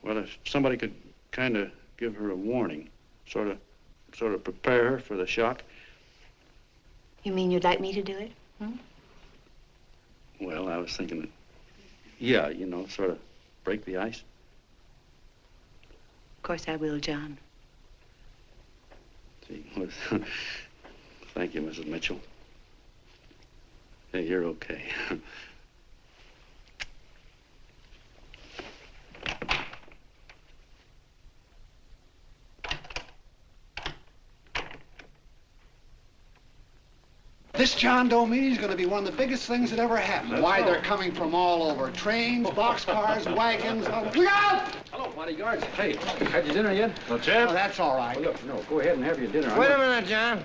Speaker 22: well, if somebody could kind of give her a warning, sort of prepare her for the shock.
Speaker 15: You mean you'd like me to do it?
Speaker 22: Well, I was thinking that, yeah, you know, sort of break the ice.
Speaker 15: Of course I will, John.
Speaker 22: Gee, well, thank you, Mrs. Mitchell. Hey, you're okay.
Speaker 11: This John Doe meeting is going to be one of the biggest things that ever happened. Why, they're coming from all over. Trains, boxcars, wagons. Look out!
Speaker 22: Hello, bodyguards. Hey, had your dinner yet? No, Jeff?
Speaker 11: Oh, that's all right.
Speaker 22: Well, look, no, go ahead and have your dinner.
Speaker 1: Wait a minute, John.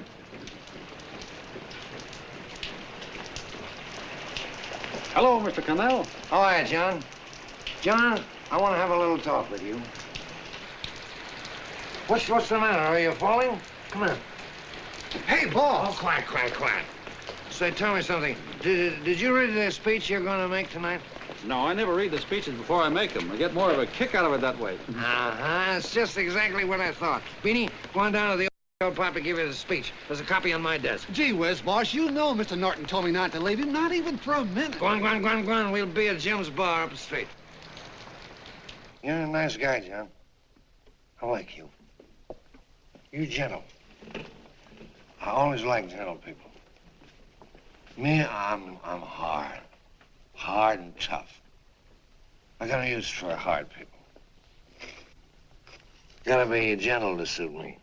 Speaker 22: Hello, Mr. Connell.
Speaker 1: How are you, John? John, I want to have a little talk with you. What's the matter? Are you falling? Come on.
Speaker 11: Hey, boss.
Speaker 1: Oh, quiet. Say, tell me something. Did you read the speech you're going to make tonight?
Speaker 22: No, I never read the speeches before I make them. I get more of a kick out of it that way.
Speaker 1: Uh-huh. It's just exactly what I thought. Beanie, go on down to the old pop and give you the speech. There's a copy on my desk.
Speaker 11: Gee whiz, boss, you know Mr. Norton told me not to leave him, not even for a minute.
Speaker 1: Go on. We'll be at Jim's bar up the street. You're a nice guy, John. I like you. You're gentle. I always like gentle people. Me, I'm hard. Hard and tough. I got a use for hard people. Gotta be gentle to suit me.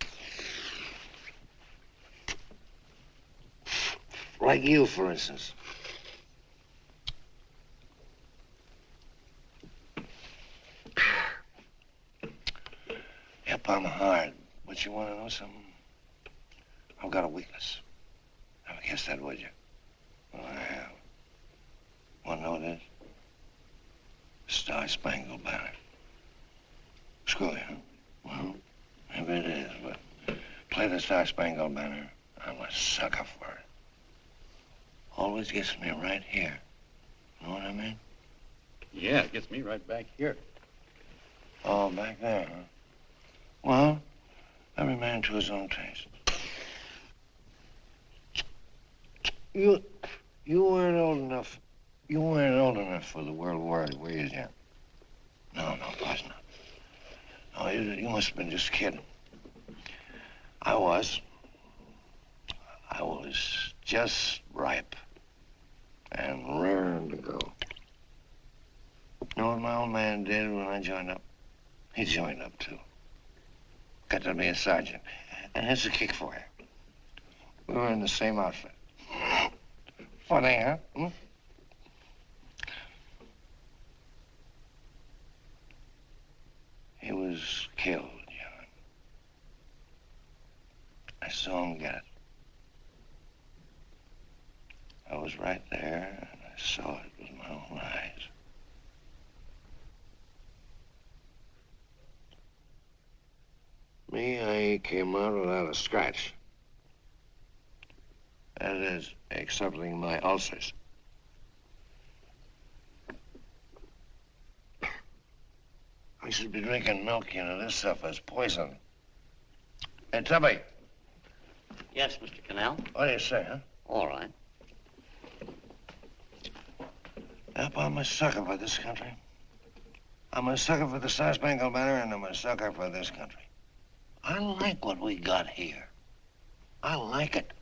Speaker 1: Like you, for instance. Yep, I'm hard. But you want to know something? I've got a weakness. Never guessed that, would you? Well, I have. Want to know what it is? Star-Spangled Banner. Screw you, huh? Well, maybe it is, but play the Star-Spangled Banner. I'm a sucker for it. Always gets me right here. Know what I mean?
Speaker 22: Yeah, it gets me right back here.
Speaker 1: Oh, back there, huh? Well, every man to his own taste. You weren't old enough. You weren't old enough for the World War, were you, Jim? No, of course not. No, you must have been just kidding. I was just ripe and raring to go. You know what my old man did when I joined up? He joined up, too. Got to be a sergeant. And here's a kick for you. We were in the same outfit. Funny, huh? He was killed, John. I saw him get it. I was right there, and I saw it with my own eyes. Me, I came out without a scratch. That is, excepting my ulcers. I should be drinking milk, you know. This stuff is poison. Hey, Tubby.
Speaker 19: Yes, Mr. Connell?
Speaker 1: What do you say, huh?
Speaker 19: All right.
Speaker 1: Yep, I'm a sucker for this country. I'm a sucker for the Star-Spangled Banner, and I'm a sucker for this country. I like what we got here. I like it.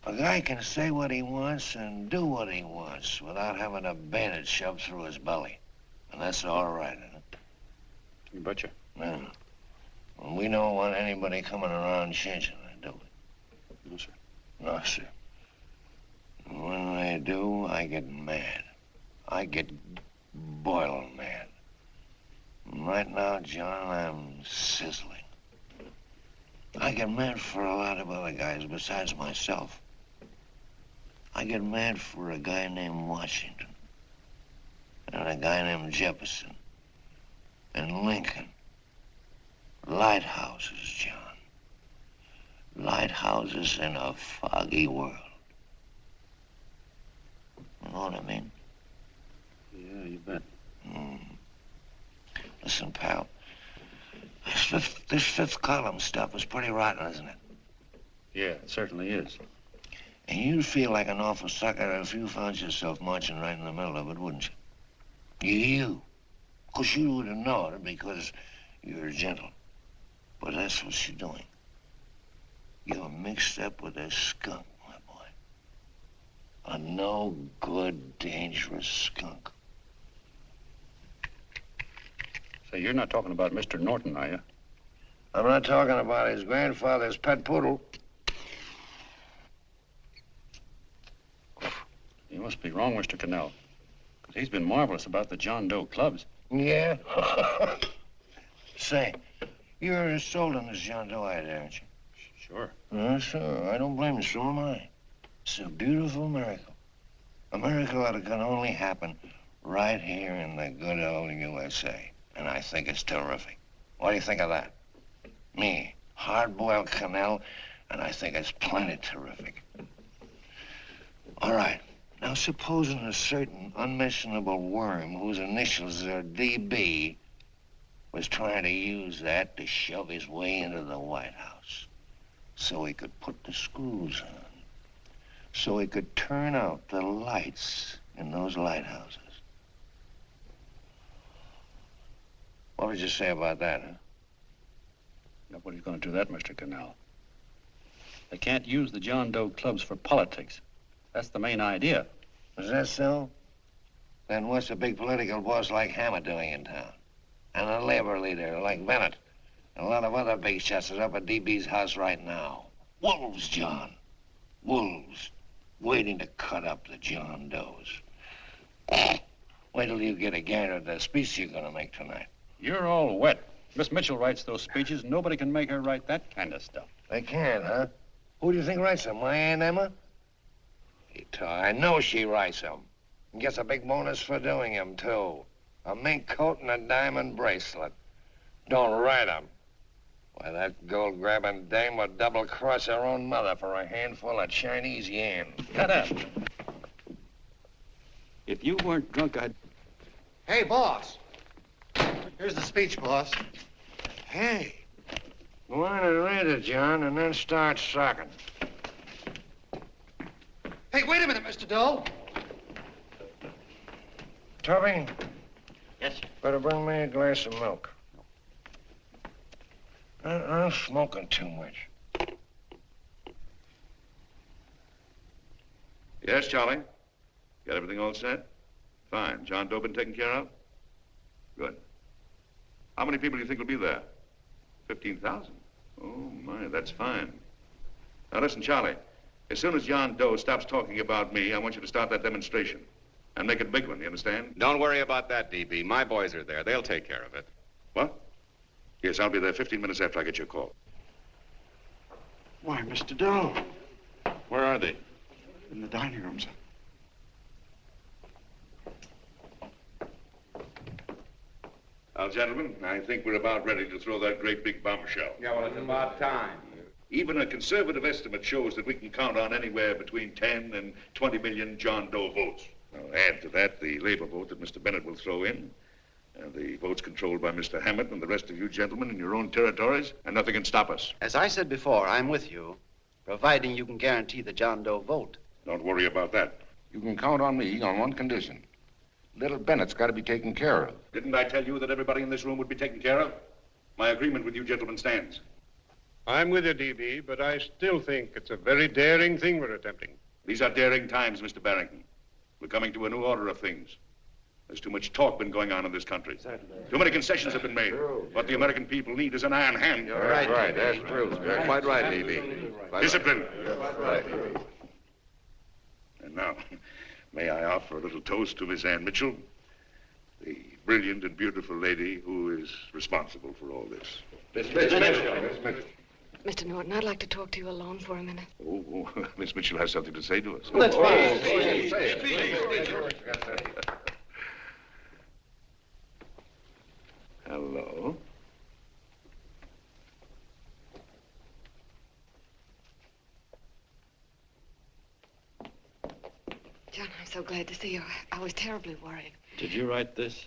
Speaker 17: A guy can say what he wants and do what he wants without having a bayonet shoved through his belly. And that's all right, isn't it?
Speaker 12: You betcha.
Speaker 17: Yeah. Well, we don't want anybody coming around changing that, do we?
Speaker 12: No, sir.
Speaker 17: No, sir. And when they do, I get mad. I get boiling mad. And right now, John, I'm sizzling. I get mad for a lot of other guys besides myself. I get mad for a guy named Washington, and a guy named Jefferson, and Lincoln. Lighthouses, John. Lighthouses in a foggy world. You know what I mean?
Speaker 12: Yeah, you bet.
Speaker 17: Listen, pal. This fifth column stuff is pretty rotten, isn't it?
Speaker 12: Yeah, it certainly is.
Speaker 17: And you'd feel like an awful sucker if you found yourself marching right in the middle of it, wouldn't you? You. Of course, you wouldn't know it because you're gentle. But that's what you're doing. You're mixed up with a skunk, my boy. A no-good, dangerous skunk.
Speaker 12: Say, you're not talking about Mr. Norton, are you?
Speaker 17: I'm not talking about his grandfather's pet poodle.
Speaker 12: You must be wrong, Mr. Cannell. Because he's been marvelous about the John Doe clubs.
Speaker 17: Yeah? Say, you're sold on this John Doe idea, aren't you?
Speaker 12: Sure.
Speaker 17: Sure. I don't blame you. So am I. It's a beautiful miracle. A miracle that can only happen right here in the good old USA. And I think it's terrific. What do you think of that? Me, hard-boiled Cannell, and I think it's plenty terrific. All right. Now, supposing a certain unmentionable worm whose initials are DB was trying to use that to shove his way into the White House so he could put the screws on, so he could turn out the lights in those lighthouses. What would you say about that, huh?
Speaker 12: Nobody's going to do that, Mr. Cannell. They can't use the John Doe clubs for politics. That's the main idea.
Speaker 17: Is that so? Then what's a big political boss like Hammer doing in town? And a labor leader like Bennett? And a lot of other big shots are up at DB's house right now. Wolves, John. Wolves. Waiting to cut up the John Does. Wait till you get a gander at the speech you're going to make tonight.
Speaker 12: You're all wet. Miss Mitchell writes those speeches. Nobody can make her write that kind of stuff.
Speaker 17: They can't, huh? Who do you think writes them? My Aunt Emma? I know she writes them. And gets a big bonus for doing them, too. A mink coat and a diamond bracelet. Don't write them. Why, that gold-grabbing dame would double-cross her own mother for a handful of Chinese yen.
Speaker 12: Shut up. If you weren't drunk, I'd...
Speaker 11: Hey, boss. Here's the speech, boss.
Speaker 17: Hey. Go on and read it, John, and then start sucking.
Speaker 11: Hey, wait a minute, Mr. Doe.
Speaker 17: Tubby?
Speaker 19: Yes, sir.
Speaker 17: Better bring me a glass of milk. I'm smoking too much.
Speaker 14: Yes, Charlie? Got everything all set? Fine. John Doe been taken care of? Good. How many people do you think will be there? 15,000? Oh, my, that's fine. Now, listen, Charlie. As soon as John Doe stops talking about me, I want you to start that demonstration. And make it a big one, you understand?
Speaker 3: Don't worry about that, DB. My boys are there. They'll take care of it.
Speaker 14: What? Yes, I'll be there 15 minutes after I get your call.
Speaker 11: Why, Mr. Doe.
Speaker 14: Where are they?
Speaker 11: In the dining room, sir.
Speaker 14: Now, gentlemen, I think we're about ready to throw that great big bombshell.
Speaker 5: Yeah, well, it's about time.
Speaker 14: Even a conservative estimate shows that we can count on anywhere between 10 and 20 million John Doe votes. Now, add to that the labor vote that Mr. Bennett will throw in, and the votes controlled by Mr. Hammett and the rest of you gentlemen in your own territories, and nothing can stop us.
Speaker 4: As I said before, I'm with you, providing you can guarantee the John Doe vote.
Speaker 14: Don't worry about that.
Speaker 20: You can count on me on one condition. Little Bennett's got to be taken care of.
Speaker 14: Didn't I tell you that everybody in this room would be taken care of? My agreement with you gentlemen stands.
Speaker 13: I'm with you, DB, but I still think it's a very daring thing we're attempting.
Speaker 14: These are daring times, Mr. Barrington. We're coming to a new order of things. There's too much talk been going on in this country. Too many concessions have been made. What the American people need is an iron hand.
Speaker 1: You're right. That's true. You're quite right, DB.
Speaker 14: Discipline.
Speaker 1: Right.
Speaker 14: And now, may I offer a little toast to Miss Ann Mitchell, the brilliant and beautiful lady who is responsible for all this.
Speaker 1: Miss Mitchell.
Speaker 2: Mr. Norton, I'd like to talk to you alone for a minute.
Speaker 14: Oh, Miss Mitchell has something to say to us.
Speaker 1: Let's
Speaker 14: Hello.
Speaker 2: John, I'm so glad to see you. I was terribly worried.
Speaker 22: Did you write this?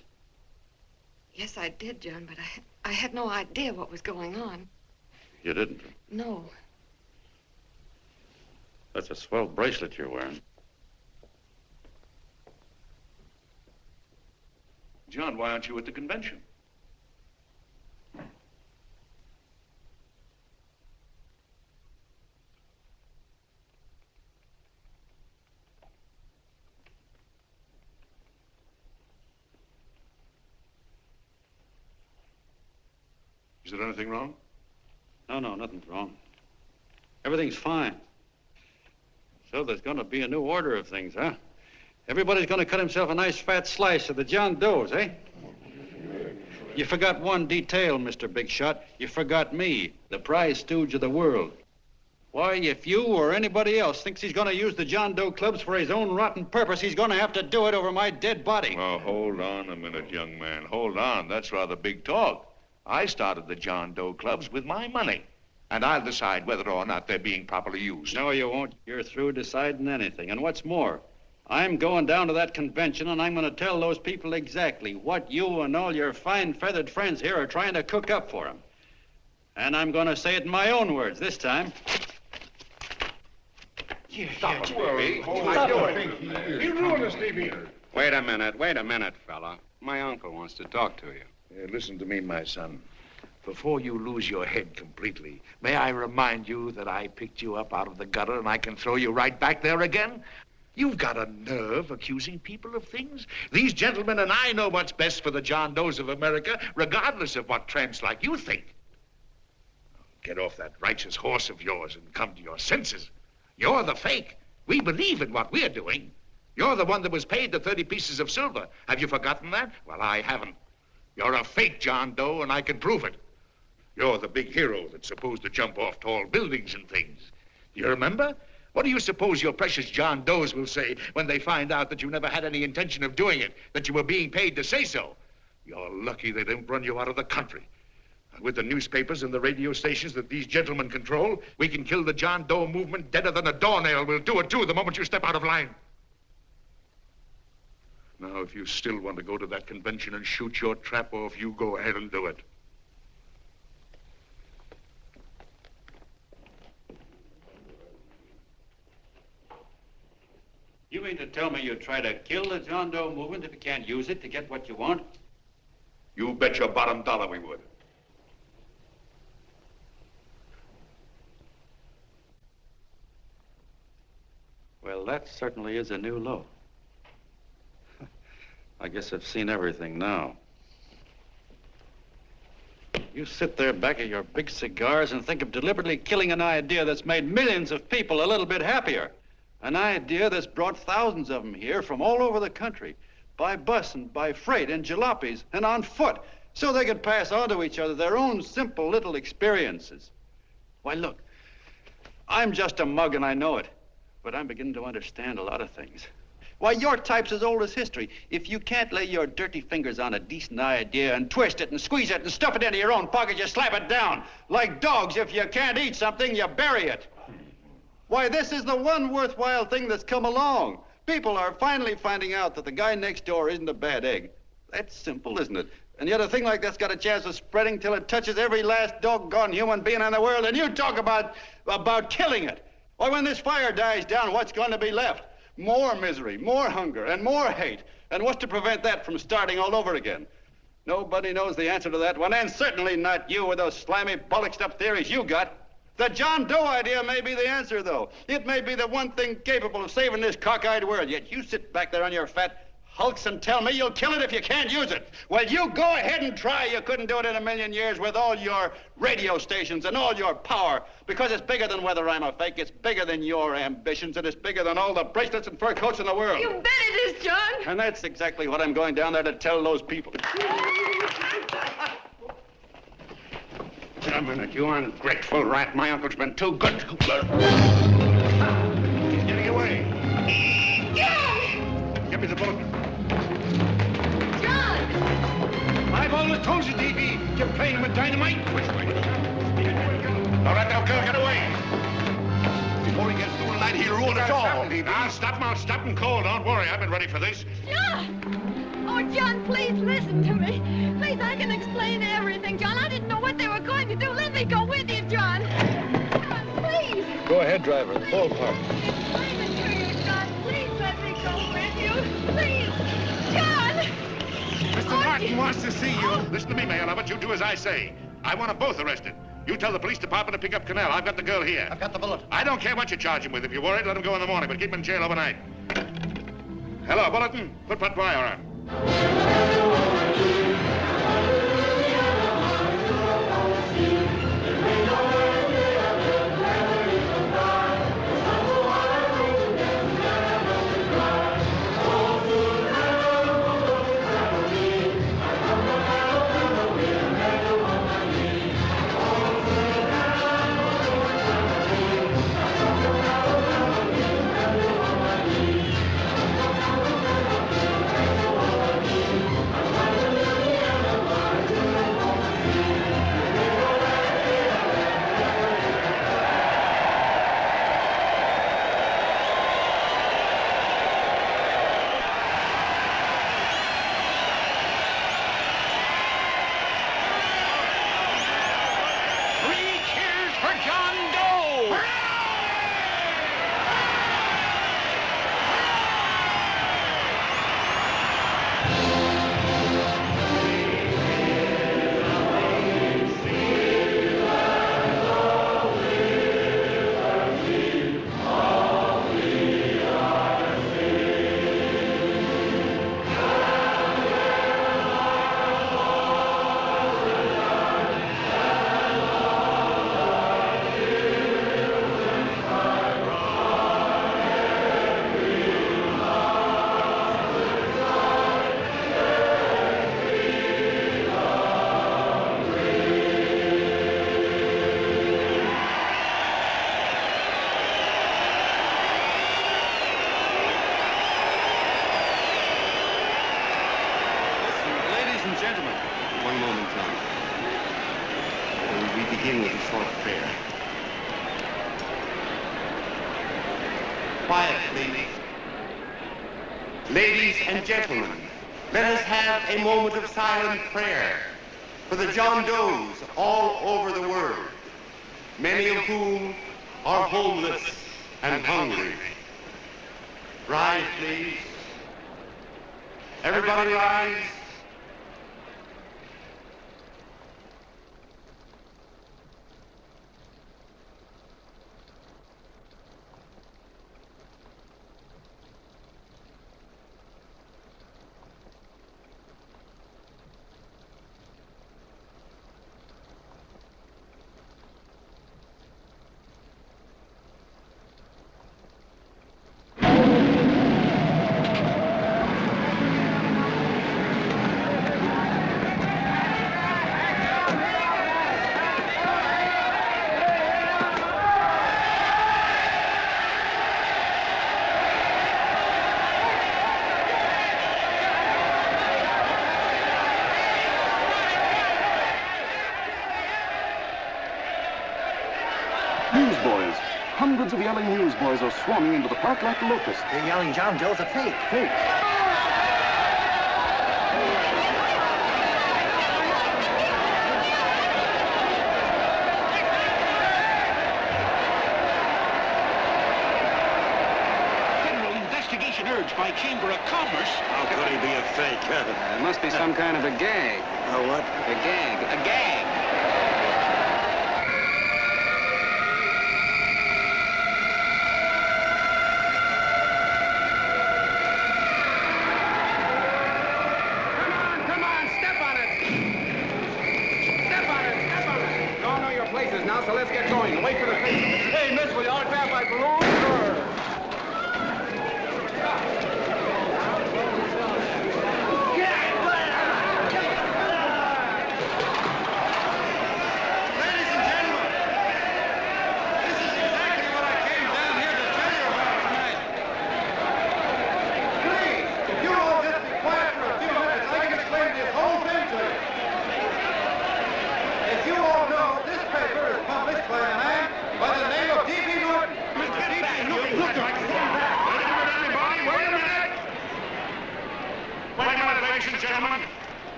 Speaker 2: Yes, I did, John, but I had no idea what was going on.
Speaker 22: You didn't?
Speaker 2: No.
Speaker 22: That's a swell bracelet you're wearing.
Speaker 14: John, why aren't you at the convention? Is there anything wrong?
Speaker 22: No, nothing's wrong. Everything's fine. So there's going to be a new order of things, huh? Everybody's going to cut himself a nice fat slice of the John Does, eh? You forgot one detail, Mr. Big Shot. You forgot me, the prize stooge of the world. Why, if you or anybody else thinks he's going to use the John Doe clubs for his own rotten purpose, he's going to have to do it over my dead body.
Speaker 14: Oh, hold on a minute, young man. Hold on. That's rather big talk. I started the John Doe clubs with my money, and I'll decide whether or not they're being properly used.
Speaker 22: No, you won't. You're through deciding anything. And what's more, I'm going down to that convention, and I'm going to tell those people exactly what you and all your fine feathered friends here are trying to cook up for them. And I'm going to say it in my own words this time.
Speaker 14: Stop it, baby.
Speaker 13: You ruined us, DB.
Speaker 3: Wait a minute, fella. My uncle wants to talk to you.
Speaker 14: Listen to me, my son. Before you lose your head completely, may I remind you that I picked you up out of the gutter and I can throw you right back there again? You've got a nerve accusing people of things. These gentlemen and I know what's best for the John Does of America, regardless of what tramps like you think. Get off that righteous horse of yours and come to your senses. You're the fake. We believe in what we're doing. You're the one that was paid the 30 pieces of silver. Have you forgotten that? Well, I haven't. You're a fake John Doe, and I can prove it. You're the big hero that's supposed to jump off tall buildings and things. You remember? What do you suppose your precious John Does will say when they find out that you never had any intention of doing it, that you were being paid to say so? You're lucky they didn't run you out of the country. With the newspapers and the radio stations that these gentlemen control, we can kill the John Doe movement deader than a doornail. We'll do it, too, the moment you step out of line. Now, if you still want to go to that convention and shoot your trap off, you go ahead and do it.
Speaker 22: You mean to tell me you'd try to kill the John Doe movement if you can't use it to get what you want?
Speaker 14: You bet your bottom dollar we would.
Speaker 22: Well, that certainly is a new low. I guess I've seen everything now. You sit there back of your big cigars and think of deliberately killing an idea that's made millions of people a little bit happier. An idea that's brought thousands of them here from all over the country, by bus and by freight and jalopies and on foot, so they could pass on to each other their own simple little experiences. Why, look, I'm just a mug and I know it, but I'm beginning to understand a lot of things. Why, your type's as old as history. If you can't lay your dirty fingers on a decent idea and twist it and squeeze it and stuff it into your own pocket, you slap it down. Like dogs, if you can't eat something, you bury it. Why, this is the one worthwhile thing that's come along. People are finally finding out that the guy next door isn't a bad egg. That's simple, isn't it? And yet a thing like that's got a chance of spreading till it touches every last doggone human being in the world, and you talk about killing it. Why, when this fire dies down, what's going to be left? More misery, more hunger, and more hate. And what's to prevent that from starting all over again? Nobody knows the answer to that one, and certainly not you with those slimy, bollocksed up theories you got.
Speaker 6: The John Doe idea may be the answer, though. It may be the one thing capable of saving this cockeyed world. Yet you sit back there on your fat hulks and tell me you'll kill it if you can't use it. Well, you go ahead and try. You couldn't do it in a million years with all your radio stations and all your power. Because it's bigger than whether I'm a fake. It's bigger than your ambitions, and it's bigger than all the bracelets and fur coats in the world.
Speaker 10: You bet it is, John.
Speaker 6: And that's exactly what I'm going down there to tell those people.
Speaker 14: A minute, you ungrateful rat. My uncle's been too good. Getting away. Give me the bullet.
Speaker 10: John!
Speaker 14: I've always told you, D.B., you're playing with dynamite. Which way? Don't let that girl get away. Before he gets through tonight, he'll ruin us all. I'll stop him. I'll stop him cold. Don't worry. I've been ready for this.
Speaker 10: John! Oh, John, please listen to me. Please, I can explain everything, John. I didn't know what they were going to do. Let me go with you, John. John, please.
Speaker 12: Go ahead, driver. Ballpark.
Speaker 10: Explain it to you, John. Please let me go with you. Please. John!
Speaker 14: Mr. Martin wants to see you. Listen to me, Mayor Lovett. You do as I say. I want them both arrested. You tell the police department to pick up Cannell. I've got the girl here.
Speaker 9: I've got the bullet.
Speaker 14: I don't care what you charge him with. If you're worried, let him go in the morning, but keep him in jail overnight. Hello, Bulletin. Put wire on.
Speaker 7: Quiet, please. Ladies and gentlemen, let us have a moment of silent prayer for the John Does all over the world, many of whom are homeless and hungry. Rise, please. Everybody rise.
Speaker 23: Newsboys. Hundreds of yelling newsboys are swarming into the park like locusts.
Speaker 9: They're yelling John Doe's a fake.
Speaker 23: Fake.
Speaker 9: General investigation urged by Chamber of Commerce.
Speaker 12: How could he be a fake?
Speaker 4: There must be some kind of a gag.
Speaker 12: A what?
Speaker 4: A gag. A gag.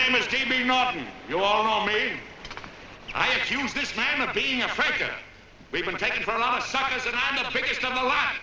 Speaker 14: name is D.B. Norton. You all know me. I accuse this man of being a faker. We've been taken for a lot of suckers, and I'm the biggest of the lot.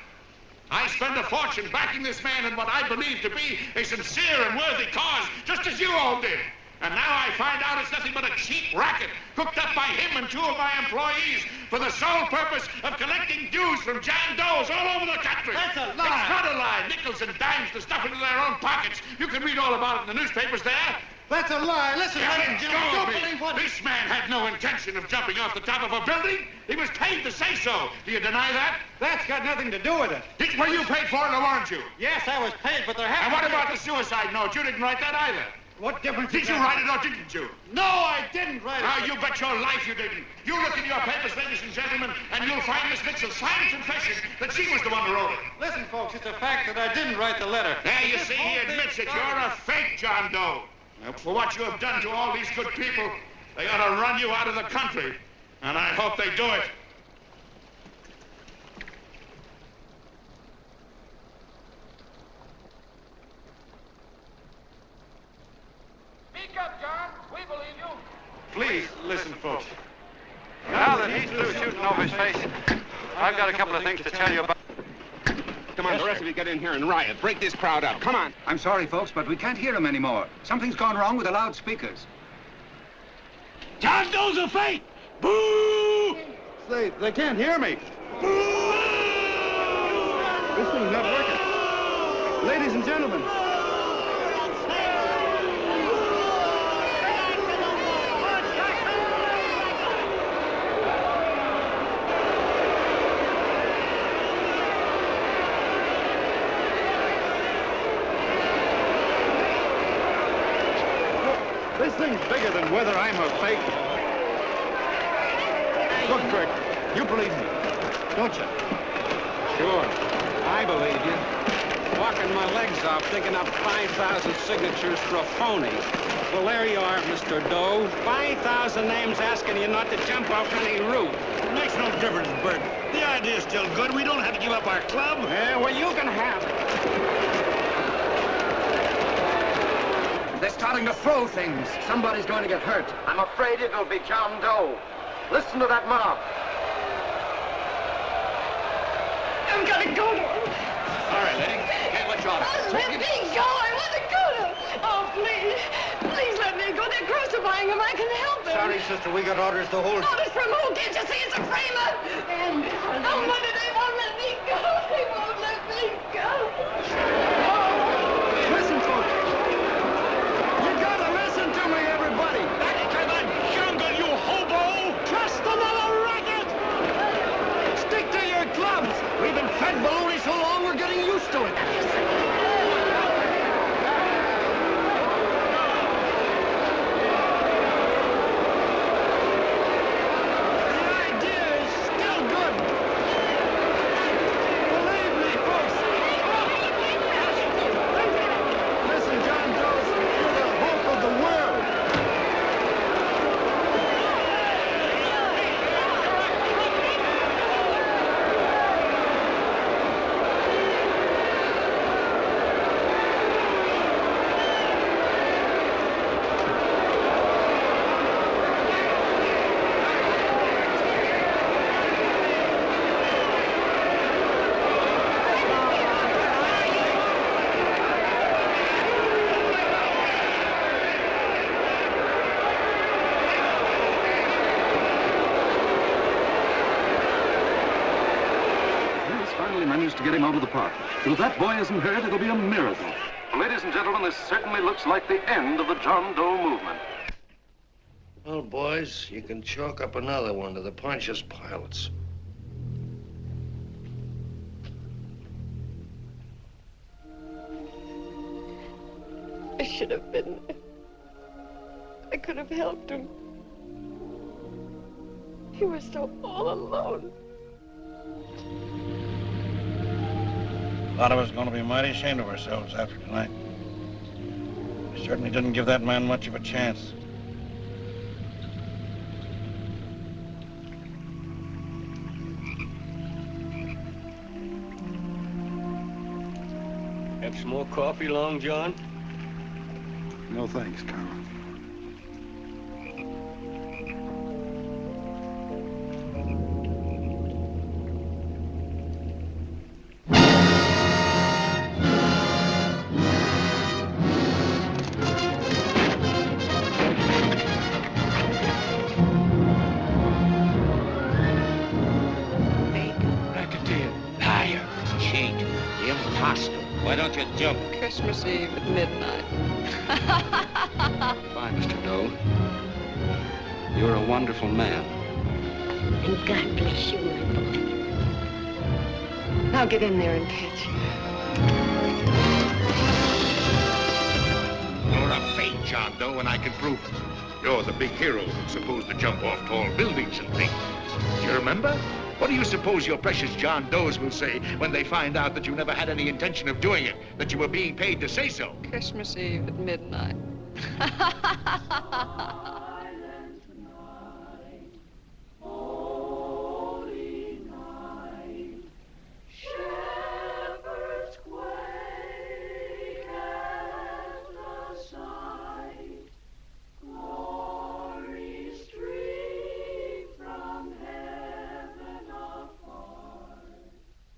Speaker 14: I spend a fortune backing this man in what I believe to be a sincere and worthy cause, just as you all did. And now I find out it's nothing but a cheap racket cooked up by him and two of my employees for the sole purpose of collecting dues from John Does all over the country.
Speaker 6: That's a lie.
Speaker 14: It's not a lie. Nickels and dimes to stuff into their own pockets. You can read all about it in the newspapers there.
Speaker 6: That's a lie. Listen,
Speaker 14: Let
Speaker 6: Jim,
Speaker 14: go
Speaker 6: don't
Speaker 14: of me.
Speaker 6: believe what...
Speaker 14: This man had no intention of jumping off the top of a building. He was paid to say so. Do you deny that?
Speaker 6: That's got nothing to do with it.
Speaker 14: Were you paid for it or weren't you?
Speaker 6: Yes, I was paid, but there
Speaker 14: And
Speaker 6: happened...
Speaker 14: what about the suicide note? You didn't write that either.
Speaker 6: What difference
Speaker 14: Did you write it or didn't you?
Speaker 6: No, I didn't write it.
Speaker 14: Now, you bet your life you didn't. You look in your papers, ladies and gentlemen, and you'll find Miss Mitchell's signed confession that she was the one who wrote it.
Speaker 6: Listen, folks, it's a fact that I didn't write the letter.
Speaker 14: There, you see, he admits it. You're a fake John Doe. Now, for what you have done to all these good people, they ought to run you out of the country. And I hope they do it.
Speaker 8: Speak up, John. We believe you.
Speaker 12: Please, listen, folks. Now that he's through shooting over his face, I've got a couple of things to tell you about.
Speaker 20: Come on, the rest of you get in here and riot. Break this crowd up. Come on.
Speaker 4: I'm sorry, folks, but we can't hear him anymore. Something's gone wrong with the loudspeakers.
Speaker 6: John Doe's a fake! Boo! They can't hear me. Boo! This thing's not working. Ladies and gentlemen. This thing's bigger than whether I'm a fake. Look, Bert, you believe me, don't you?
Speaker 5: Sure, I believe you. Walking my legs off, thinking up 5,000 signatures for a phony. Well, there you are, Mr. Doe. 5,000 names asking you not to jump off any roof.
Speaker 6: It makes no difference, Bert. The idea's still good. We don't have to give up our club.
Speaker 5: Yeah, well, you can have it.
Speaker 9: They're starting to throw things. Somebody's going to get hurt. I'm afraid it'll be John Doe. Listen to that mob.
Speaker 2: I've got to go to him.
Speaker 5: All right, lady. Can't let you out.
Speaker 2: Oh, let me go. I want to go to him. Oh, please. Please let me go. They're crucifying him. I can help him.
Speaker 6: Sorry, sister. We got orders to hold.
Speaker 2: Orders from who? Can't you see it's a framer? And oh, Mother, they won't let me go. They won't let me go.
Speaker 6: Listen, folks. You gotta listen to me, everybody. Back to the jungle, you hobo. Just another racket. Stick to your clubs. We've been fed baloney so long, we're getting used to it.
Speaker 23: Managed to get him out of the park. But if that boy isn't hurt, it'll be a miracle. Ladies and gentlemen, this certainly looks like the end of the John Doe movement.
Speaker 9: Well, boys, you can chalk up another one to the Pontius Pilates.
Speaker 2: I should have been there. I could have helped him. He was so all alone.
Speaker 5: A lot of us are going to be mighty ashamed of ourselves after tonight. We certainly didn't give that man much of a chance.
Speaker 16: Have some more coffee, Long John?
Speaker 11: No thanks, Carl.
Speaker 9: Impossible.
Speaker 5: Why don't you jump?
Speaker 10: Christmas Eve at midnight.
Speaker 9: Bye, Mr. Doe. You're a wonderful man.
Speaker 2: And God bless you, my boy. Now get in there and pitch.
Speaker 14: You're a fake John Doe, and I can prove it. You're the big hero who's supposed to jump off tall buildings and things. Do you remember? What do you suppose your precious John Does will say when they find out that you never had any intention of doing it, that you were being paid to say so?
Speaker 10: Christmas Eve at midnight.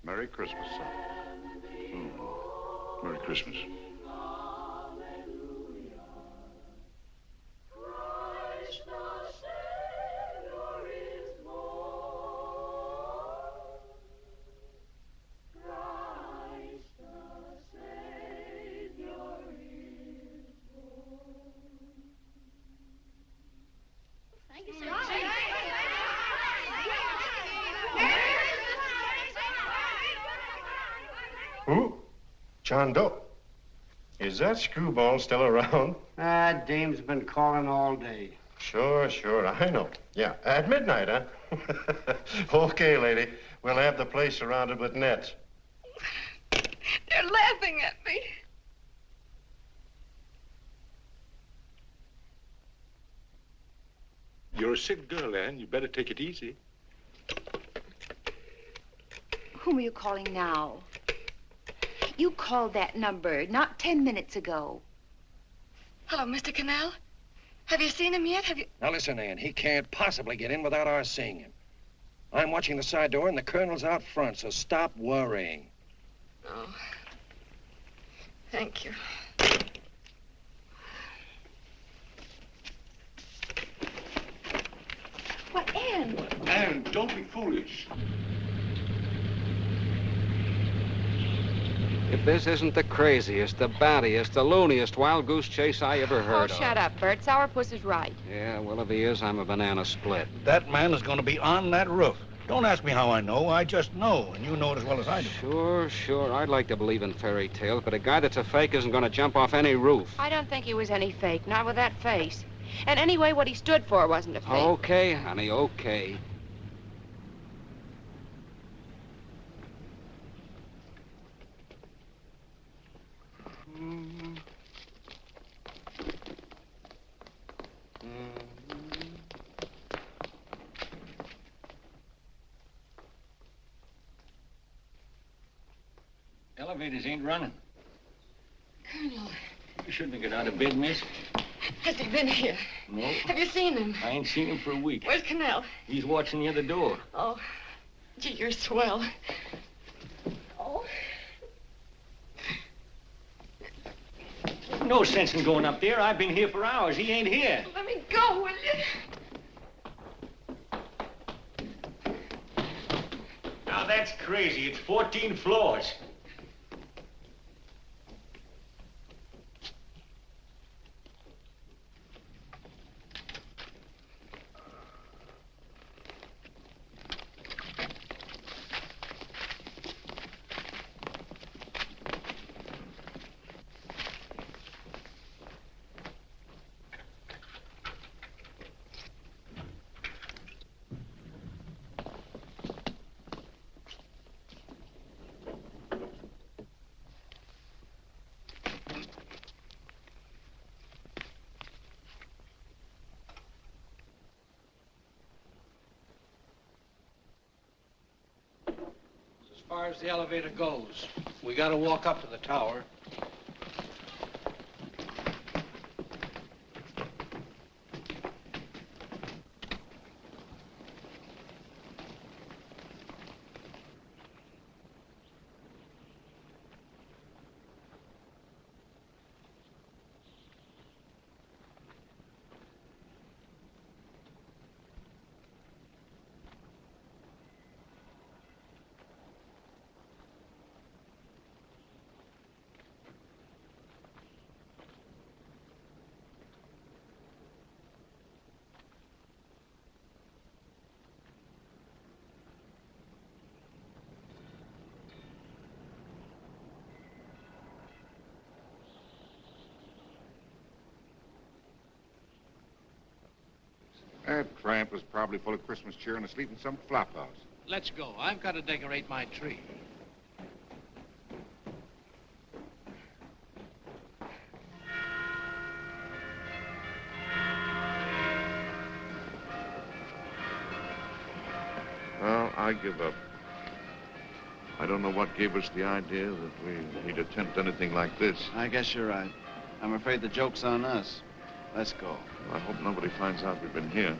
Speaker 14: Merry Christmas, son. Merry Christmas.
Speaker 13: Who? John Doe. Is that screwball still around?
Speaker 4: Dame's been calling all day.
Speaker 13: Sure, I know. Yeah, at midnight, huh? Okay, lady. We'll have the place surrounded with nets.
Speaker 10: They're laughing at me.
Speaker 14: You're a sick girl, Anne. You better take it easy.
Speaker 15: Whom are you calling now? You called that number not 10 minutes ago.
Speaker 2: Hello, Mr. Canal. Have you seen him yet? Have you...
Speaker 9: Now listen, Ann, he can't possibly get in without our seeing him. I'm watching the side door and the colonel's out front, so stop worrying.
Speaker 2: Oh. Thank you.
Speaker 15: What, Ann?
Speaker 14: Anne, don't be foolish.
Speaker 5: If this isn't the craziest, the battiest, the looniest wild goose chase I ever heard of.
Speaker 16: Oh, shut up, Bert. Sourpuss is right.
Speaker 5: Yeah, well, if he is, I'm a banana split.
Speaker 18: That man is going to be on that roof. Don't ask me how I know. I just know, and you know it as well as I do.
Speaker 5: Sure. I'd like to believe in fairy tales, but a guy that's a fake isn't going to jump off any roof.
Speaker 16: I don't think he was any fake, not with that face. And anyway, what he stood for wasn't a fake.
Speaker 5: Okay, honey, okay.
Speaker 8: Elevators ain't running.
Speaker 2: Colonel,
Speaker 8: You shouldn't have got out of bed, miss.
Speaker 2: has he been here?
Speaker 8: No.
Speaker 2: Have you seen him?
Speaker 8: I ain't seen him for a week.
Speaker 2: Where's Canal?
Speaker 8: He's watching the other door.
Speaker 2: Oh, gee, you're swell. Oh.
Speaker 8: No sense in going up there. I've been here for hours. He ain't here.
Speaker 2: Let me go, will you?
Speaker 8: Now that's crazy. It's 14 floors.
Speaker 9: As far as the elevator goes, we gotta walk up to the tower.
Speaker 14: That tramp was probably full of Christmas cheer and asleep in some flop house.
Speaker 8: Let's go. I've got to decorate my tree.
Speaker 14: Well, I give up. I don't know what gave us the idea that we'd attempt anything like this.
Speaker 17: I guess you're right. I'm afraid the joke's on us. Let's go.
Speaker 14: I hope nobody finds out we've been here.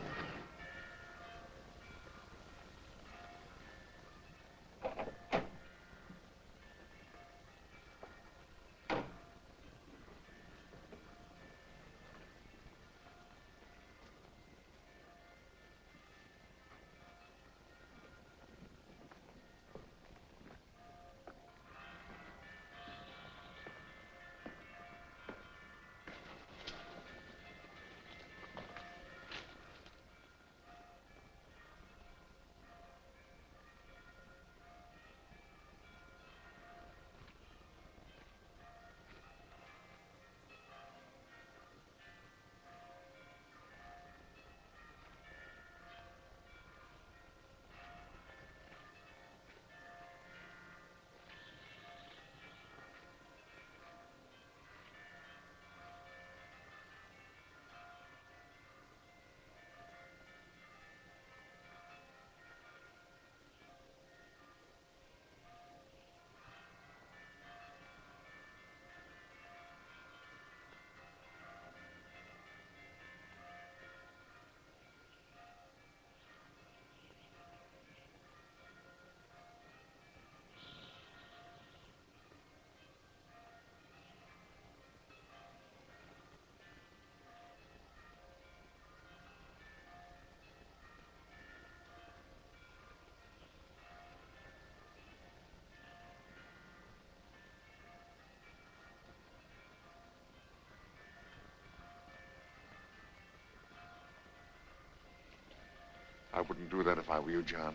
Speaker 14: I wouldn't do that if I were you, John.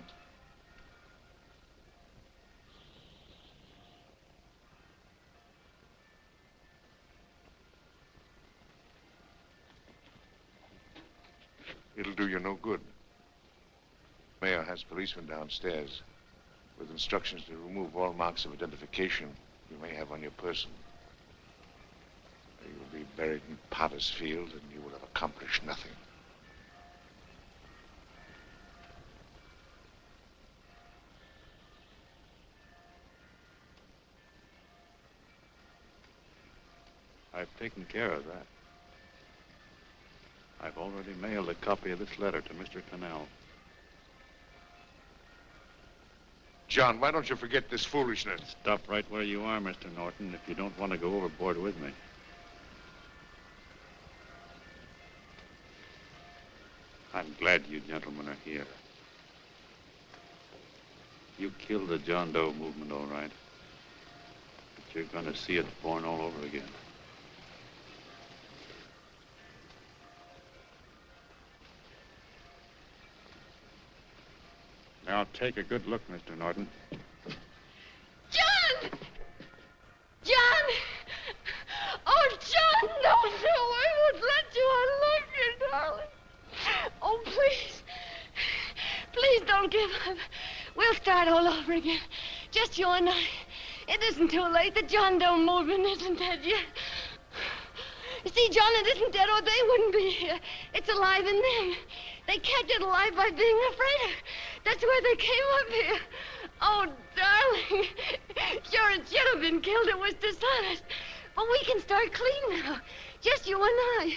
Speaker 14: It'll do you no good. Mayor has policemen downstairs with instructions to remove all marks of identification you may have on your person. You'll be buried in Potter's Field and you will have accomplished nothing.
Speaker 12: I've taken care of that. I've already mailed a copy of this letter to Mr. Cannell.
Speaker 14: John, why don't you forget this foolishness?
Speaker 12: Stop right where you are, Mr. Norton, if you don't want to go overboard with me. I'm glad you gentlemen are here. You killed the John Doe movement, all right. But you're going to see it born all over again. Now, take a good look, Mr. Norton.
Speaker 2: John! John! Oh, John, no, I won't let you unlock you, darling. Oh, please. Please don't give up. We'll start all over again. Just you and I. It isn't too late. The John Doe movement isn't dead yet. You see, John, it isn't dead or they wouldn't be here. It's alive in them. They kept it alive by being afraid of. That's why they came up here. Oh, darling. Sure, it should have been killed. It was dishonest. But we can start clean now. Just you and I.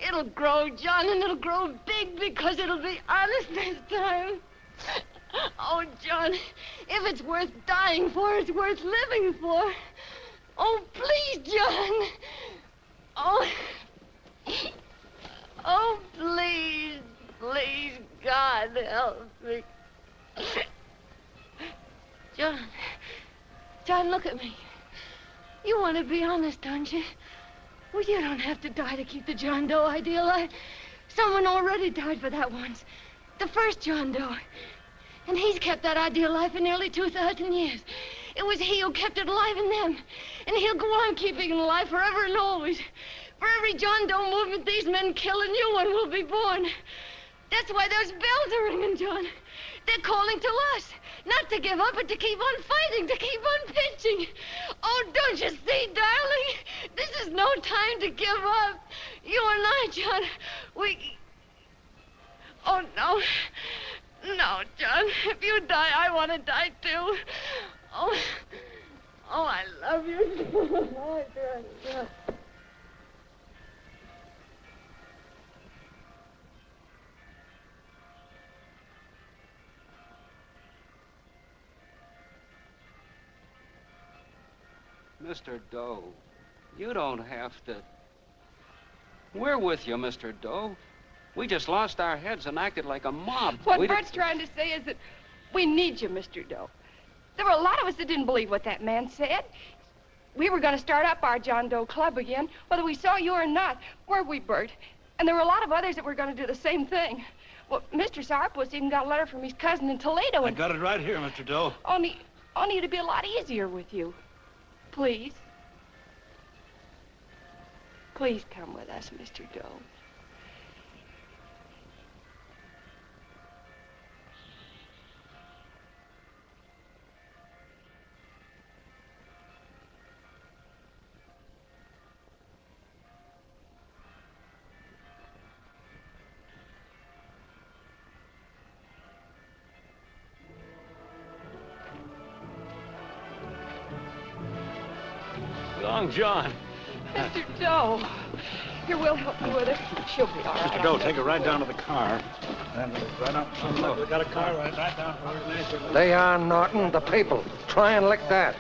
Speaker 2: It'll grow, John, and it'll grow big because it'll be honest this time. Oh, John, if it's worth dying for, it's worth living for. Oh, please, John. Oh. Oh, please. Please, God, help me. John, look at me. You want to be honest, don't you? Well, you don't have to die to keep the John Doe idea alive. Someone already died for that once. The first John Doe. And he's kept that idea alive for nearly 2,000 years. It was he who kept it alive in them. And he'll go on keeping it alive forever and always. For every John Doe movement these men kill, a new one will be born. That's why those bells are ringing, John. They're calling to us. Not to give up, but to keep on fighting, to keep on pitching. Oh, don't you see, darling? This is no time to give up. You and I, John, we... Oh, no. No, John. If you die, I want to die, too. Oh, I love you. Oh, John.
Speaker 5: Mr. Doe, you don't have to. We're with you, Mr. Doe. We just lost our heads and acted like a mob.
Speaker 16: What Bert's trying to say is that we need you, Mr. Doe. There were a lot of us that didn't believe what that man said. We were going to start up our John Doe Club again, whether we saw you or not. Weren't we, Bert? And there were a lot of others that were going to do the same thing. Well, Mr. Sourpuss even got a letter from his cousin in Toledo.
Speaker 18: I got it right here, Mr. Doe.
Speaker 16: Only it'd be a lot easier with you. Please. Please come with us, Mr. Doe.
Speaker 18: Long John.
Speaker 16: Mr. Doe. Here, we'll help you with her. She'll be all right.
Speaker 18: Mr. Doe, take her right down to the car. And right up. Look, we got a car right down to where it is.
Speaker 9: They are, Norton, the people. Try and lick that.